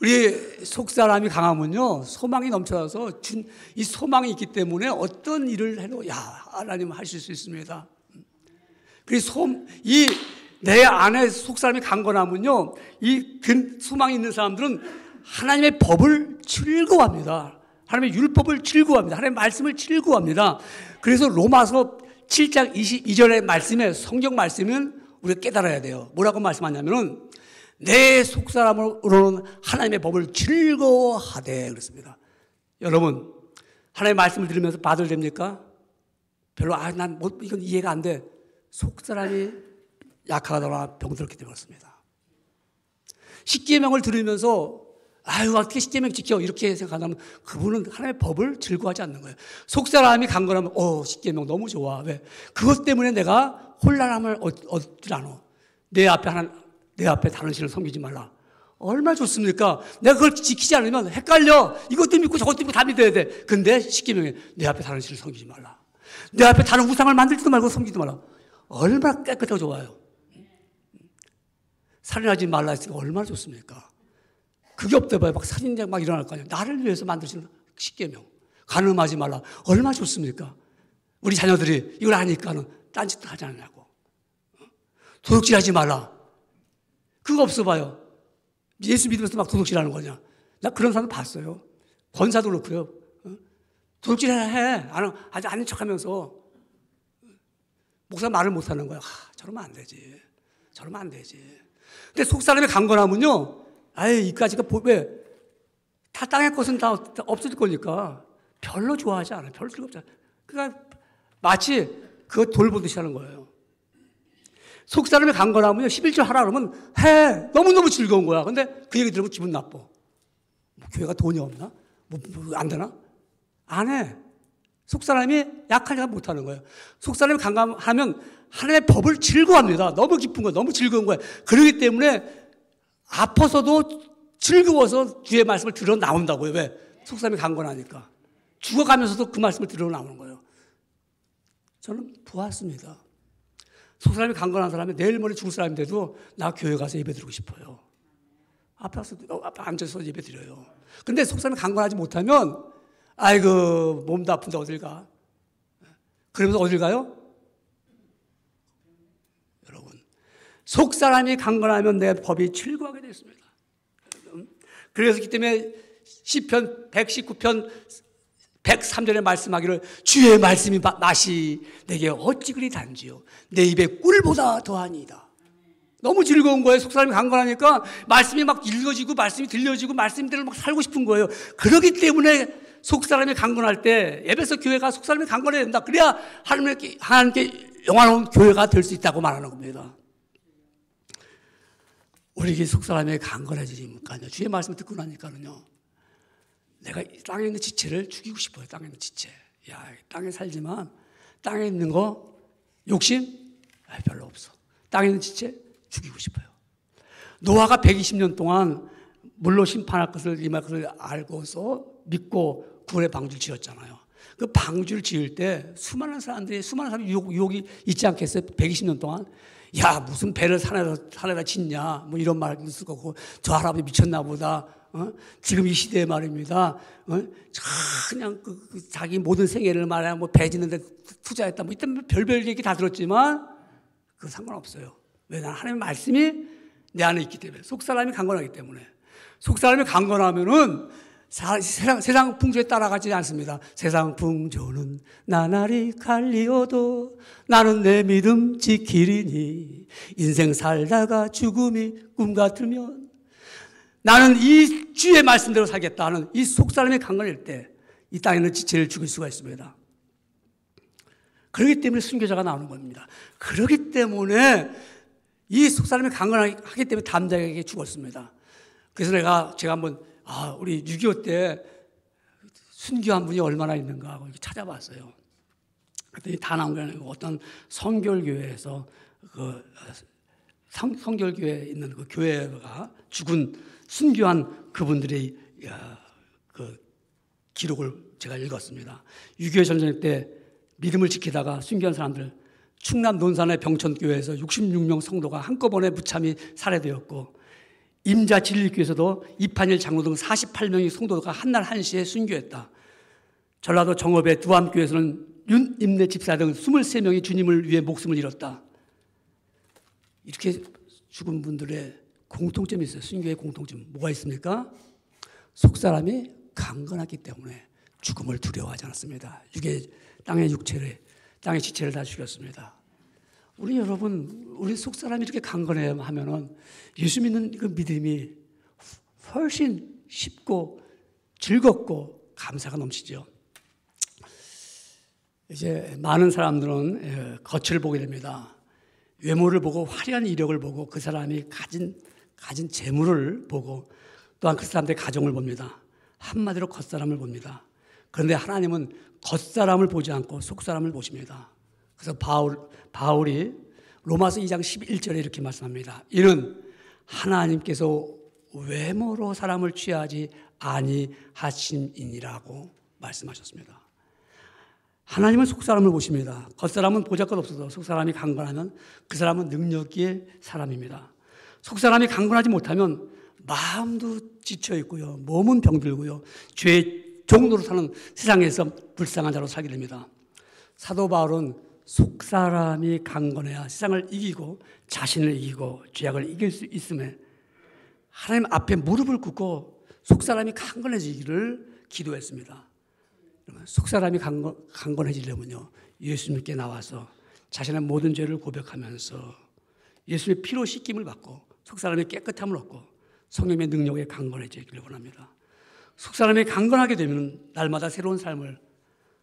우리 속사람이 강하면요, 소망이 넘쳐나서 이 소망이 있기 때문에 어떤 일을 해도, 하나님 하실 수 있습니다. 그래서 내 안에 속사람이 강건하면요, 이 소망이 있는 사람들은 하나님의 법을 즐거워합니다. 하나님의 율법을 즐거워합니다. 하나님의 말씀을 즐거워합니다. 그래서 로마서 7장 22절의 말씀에 성경 말씀은 우리가 깨달아야 돼요. 뭐라고 말씀하냐면은 내 속사람으로는 하나님의 법을 즐거워하되 그랬습니다. 여러분 하나님의 말씀을 들으면서 받을 됩니까? 별로 난 이건 이해가 안 돼. 속사람이 약하거나 병들었기 때문에 그렇습니다. 십계명을 들으면서 아유 어떻게 십계명 지켜 이렇게 생각하면 그분은 하나님의 법을 즐거워하지 않는 거예요. 속사람이 강건하면 십계명 너무 좋아. 왜? 그것 때문에 내가 혼란함을 얻지 않아. 내 앞에 다른 신을 섬기지 말라. 얼마나 좋습니까? 내가 그걸 지키지 않으면 헷갈려. 이것도 믿고 저것도 믿고 다 믿어야 돼. 근데 십계명에 내 앞에 다른 신을 섬기지 말라. 내 앞에 다른 우상을 만들지도 말고 섬기지도 말라. 얼마나 깨끗하고 좋아요. 살인하지 말라 했으니까 얼마나 좋습니까? 그게 없다 봐요. 막 살인자 막 일어날 거 아니에요. 나를 위해서 만드신 십계명. 간음하지 말라. 얼마나 좋습니까? 우리 자녀들이 이걸 아니까는 딴짓도 하지 않냐고. 도둑질하지 말라. 그거 없어 봐요. 예수 믿으면서 막 도둑질하는 거냐. 나 그런 사람 봤어요. 권사도 그렇고요. 도둑질 해. 아주 아는 척 하면서. 목사 말을 못 하는 거야. 저러면 안 되지. 저러면 안 되지. 근데 속사람이 강건하면요. 이까지가 왜? 다 땅의 것은 다 없어질 거니까 별로 좋아하지 않아요. 별로 즐겁지 않아요. 그러니까 마치 그거 돌보듯이 하는 거예요. 속사람이 강건하면요. 11조 하라 그러면 해. 너무너무 즐거운 거야. 근데 그 얘기 들으면 기분 나빠. 교회가 돈이 없나? 안 되나? 안 해. 속사람이 약하니까 못하는 거예요. 속사람이 강건하면 하나님의 법을 즐거워합니다. 너무 기쁜 거예요. 너무 즐거운 거예요. 그렇기 때문에 아파서도 즐거워서 주의 말씀을 들어 나온다고요. 왜? 속사람이 강건하니까. 죽어가면서도 그 말씀을 들어 나오는 거예요. 저는 보았습니다. 속사람이 강건한 사람이 내일 모레 죽을 사람인데도 나 교회 가서 예배 드리고 싶어요. 앞에 앉아서 예배 드려요. 근데 속사람이 강건하지 못하면 아이고 몸도 아픈데 어딜 가? 그러면서 어딜 가요? 여러분 속사람이 강건하면 내 법이 즐거워하게 됐습니다. 그래서 그 때문에 시편 119편 103절에 말씀하기를 주의 말씀이 맛이 내게 어찌 그리 단지요 내 입에 꿀보다 더하니이다. 너무 즐거운 거예요. 속사람이 강건하니까 말씀이 막 읽어지고 말씀이 들려지고 말씀대로 막 살고 싶은 거예요. 그렇기 때문에 속사람이 강건할 때 에베소 교회가 속사람이 강건해야 된다. 그래야 하나님께 영화로운 교회가 될 수 있다고 말하는 겁니다. 우리 속사람이 강건해지니까요. 주의 말씀을 듣고 나니까는요. 내가 땅에 있는 지체를 죽이고 싶어요. 땅에 있는 지체. 땅에 살지만 땅에 있는 거 욕심 별로 없어. 땅에 있는 지체 죽이고 싶어요. 노아가 120년 동안 물로 심판할 것을 임할 것을 알고서 믿고 구원의 방주를 지었잖아요. 그 방주를 지을 때 수많은 사람이 유혹이 있지 않겠어요? 120년 동안. 무슨 배를 산에다 짓냐 뭐 이런 말을 쓸 거고 저 할아버지 미쳤나 보다. 지금 이 시대에 말입니다. 그냥 자기 모든 생애를 말이야 뭐 배 짓는 데 투자했다 뭐 이딴 별별 얘기 다 들었지만 그거 상관없어요. 왜? 나는 하나님의 말씀이 내 안에 있기 때문에. 속사람이 강건하기 때문에. 속사람이 강건하면은 세상 풍조에 따라가지 않습니다. 세상 풍조는 나날이 갈리어도 나는 내 믿음 지키리니 인생 살다가 죽음이 꿈 같으면 나는 이 주의 말씀대로 살겠다 하는 이 속사람이 강건할 때 이 땅에 있는 지체를 죽일 수가 있습니다. 그렇기 때문에 순교자가 나오는 겁니다. 그렇기 때문에 이 속사람이 강건하기 때문에 담장에게 죽었습니다. 그래서 제가 한번 우리 6.25 때 순교한 분이 얼마나 있는가 하고 이렇게 찾아봤어요. 그랬더니 다 나온 게 아니고 어떤 성결교회에서 성결교회에 있는 그 교회가 죽은 순교한 그분들의 그 기록을 제가 읽었습니다. 6.25 전쟁 때 믿음을 지키다가 순교한 사람들 충남 논산의 병천교회에서 66명 성도가 한꺼번에 무참히 살해되었고 임자 진리교에서도 이판일 장로 등 48명의 성도가 한날 한시에 순교했다. 전라도 정읍의 두암교에서는 윤임내 집사 등 23명이 주님을 위해 목숨을 잃었다. 이렇게 죽은 분들의 공통점이 있어요. 순교의 공통점. 뭐가 있습니까? 속사람이 강건하기 때문에 죽음을 두려워하지 않았습니다. 땅의 지체를 다 죽였습니다. 우리 여러분, 우리 속사람이 이렇게 강건해 하면은 예수 믿는 그 믿음이 훨씬 쉽고 즐겁고 감사가 넘치죠. 이제 많은 사람들은 겉을 보게 됩니다. 외모를 보고 화려한 이력을 보고 그 사람이 가진 재물을 보고 또한 그 사람들의 가정을 봅니다. 한마디로 겉사람을 봅니다. 그런데 하나님은 겉사람을 보지 않고 속사람을 보십니다. 그래서 바울이 로마서 2장 11절에 이렇게 말씀합니다. 이는 하나님께서 외모로 사람을 취하지 아니하심이니라고 말씀하셨습니다. 하나님은 속사람을 보십니다. 겉사람은 보잘것없어도 속사람이 강건하면 그 사람은 능력의 사람입니다. 속사람이 강건하지 못하면 마음도 지쳐 있고요, 몸은 병들고요, 죄의 종로로 사는 세상에서 불쌍한 자로 살게 됩니다. 사도 바울은 속사람이 강건해야 세상을 이기고 자신을 이기고 죄악을 이길 수 있음에 하나님 앞에 무릎을 꿇고 속사람이 강건해지기를 기도했습니다. 속사람이 강건해지려면요, 예수님께 나와서 자신의 모든 죄를 고백하면서 예수님의 피로 씻김을 받고 속사람의 깨끗함을 얻고 성령의 능력에 강건해지기를 원합니다. 속사람이 강건하게 되면 날마다 새로운 삶을,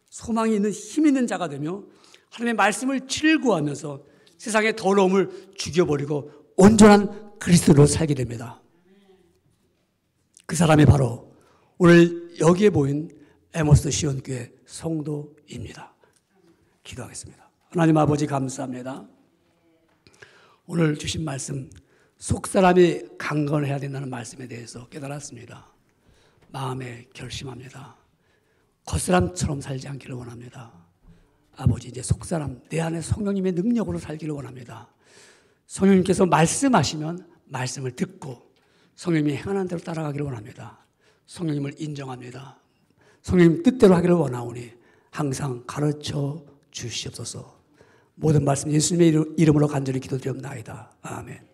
소망이 있는 힘 있는 자가 되며 하나님의 말씀을 즐거워하면서 세상의 더러움을 죽여버리고 온전한 그리스도로 살게 됩니다. 그 사람이 바로 오늘 여기에 보인 에모스 시온교회 성도입니다. 기도하겠습니다. 하나님 아버지 감사합니다. 오늘 주신 말씀, 속사람이 강건해야 된다는 말씀에 대해서 깨달았습니다. 마음에 결심합니다. 겉사람처럼 살지 않기를 원합니다. 아버지, 이제 속사람, 내 안에 성령님의 능력으로 살기를 원합니다. 성령님께서 말씀하시면 말씀을 듣고 성령님이 행하는 대로 따라가기를 원합니다. 성령님을 인정합니다. 성령님 뜻대로 하기를 원하오니 항상 가르쳐 주시옵소서. 모든 말씀 예수님의 이름으로 간절히 기도드리옵나이다. 아멘.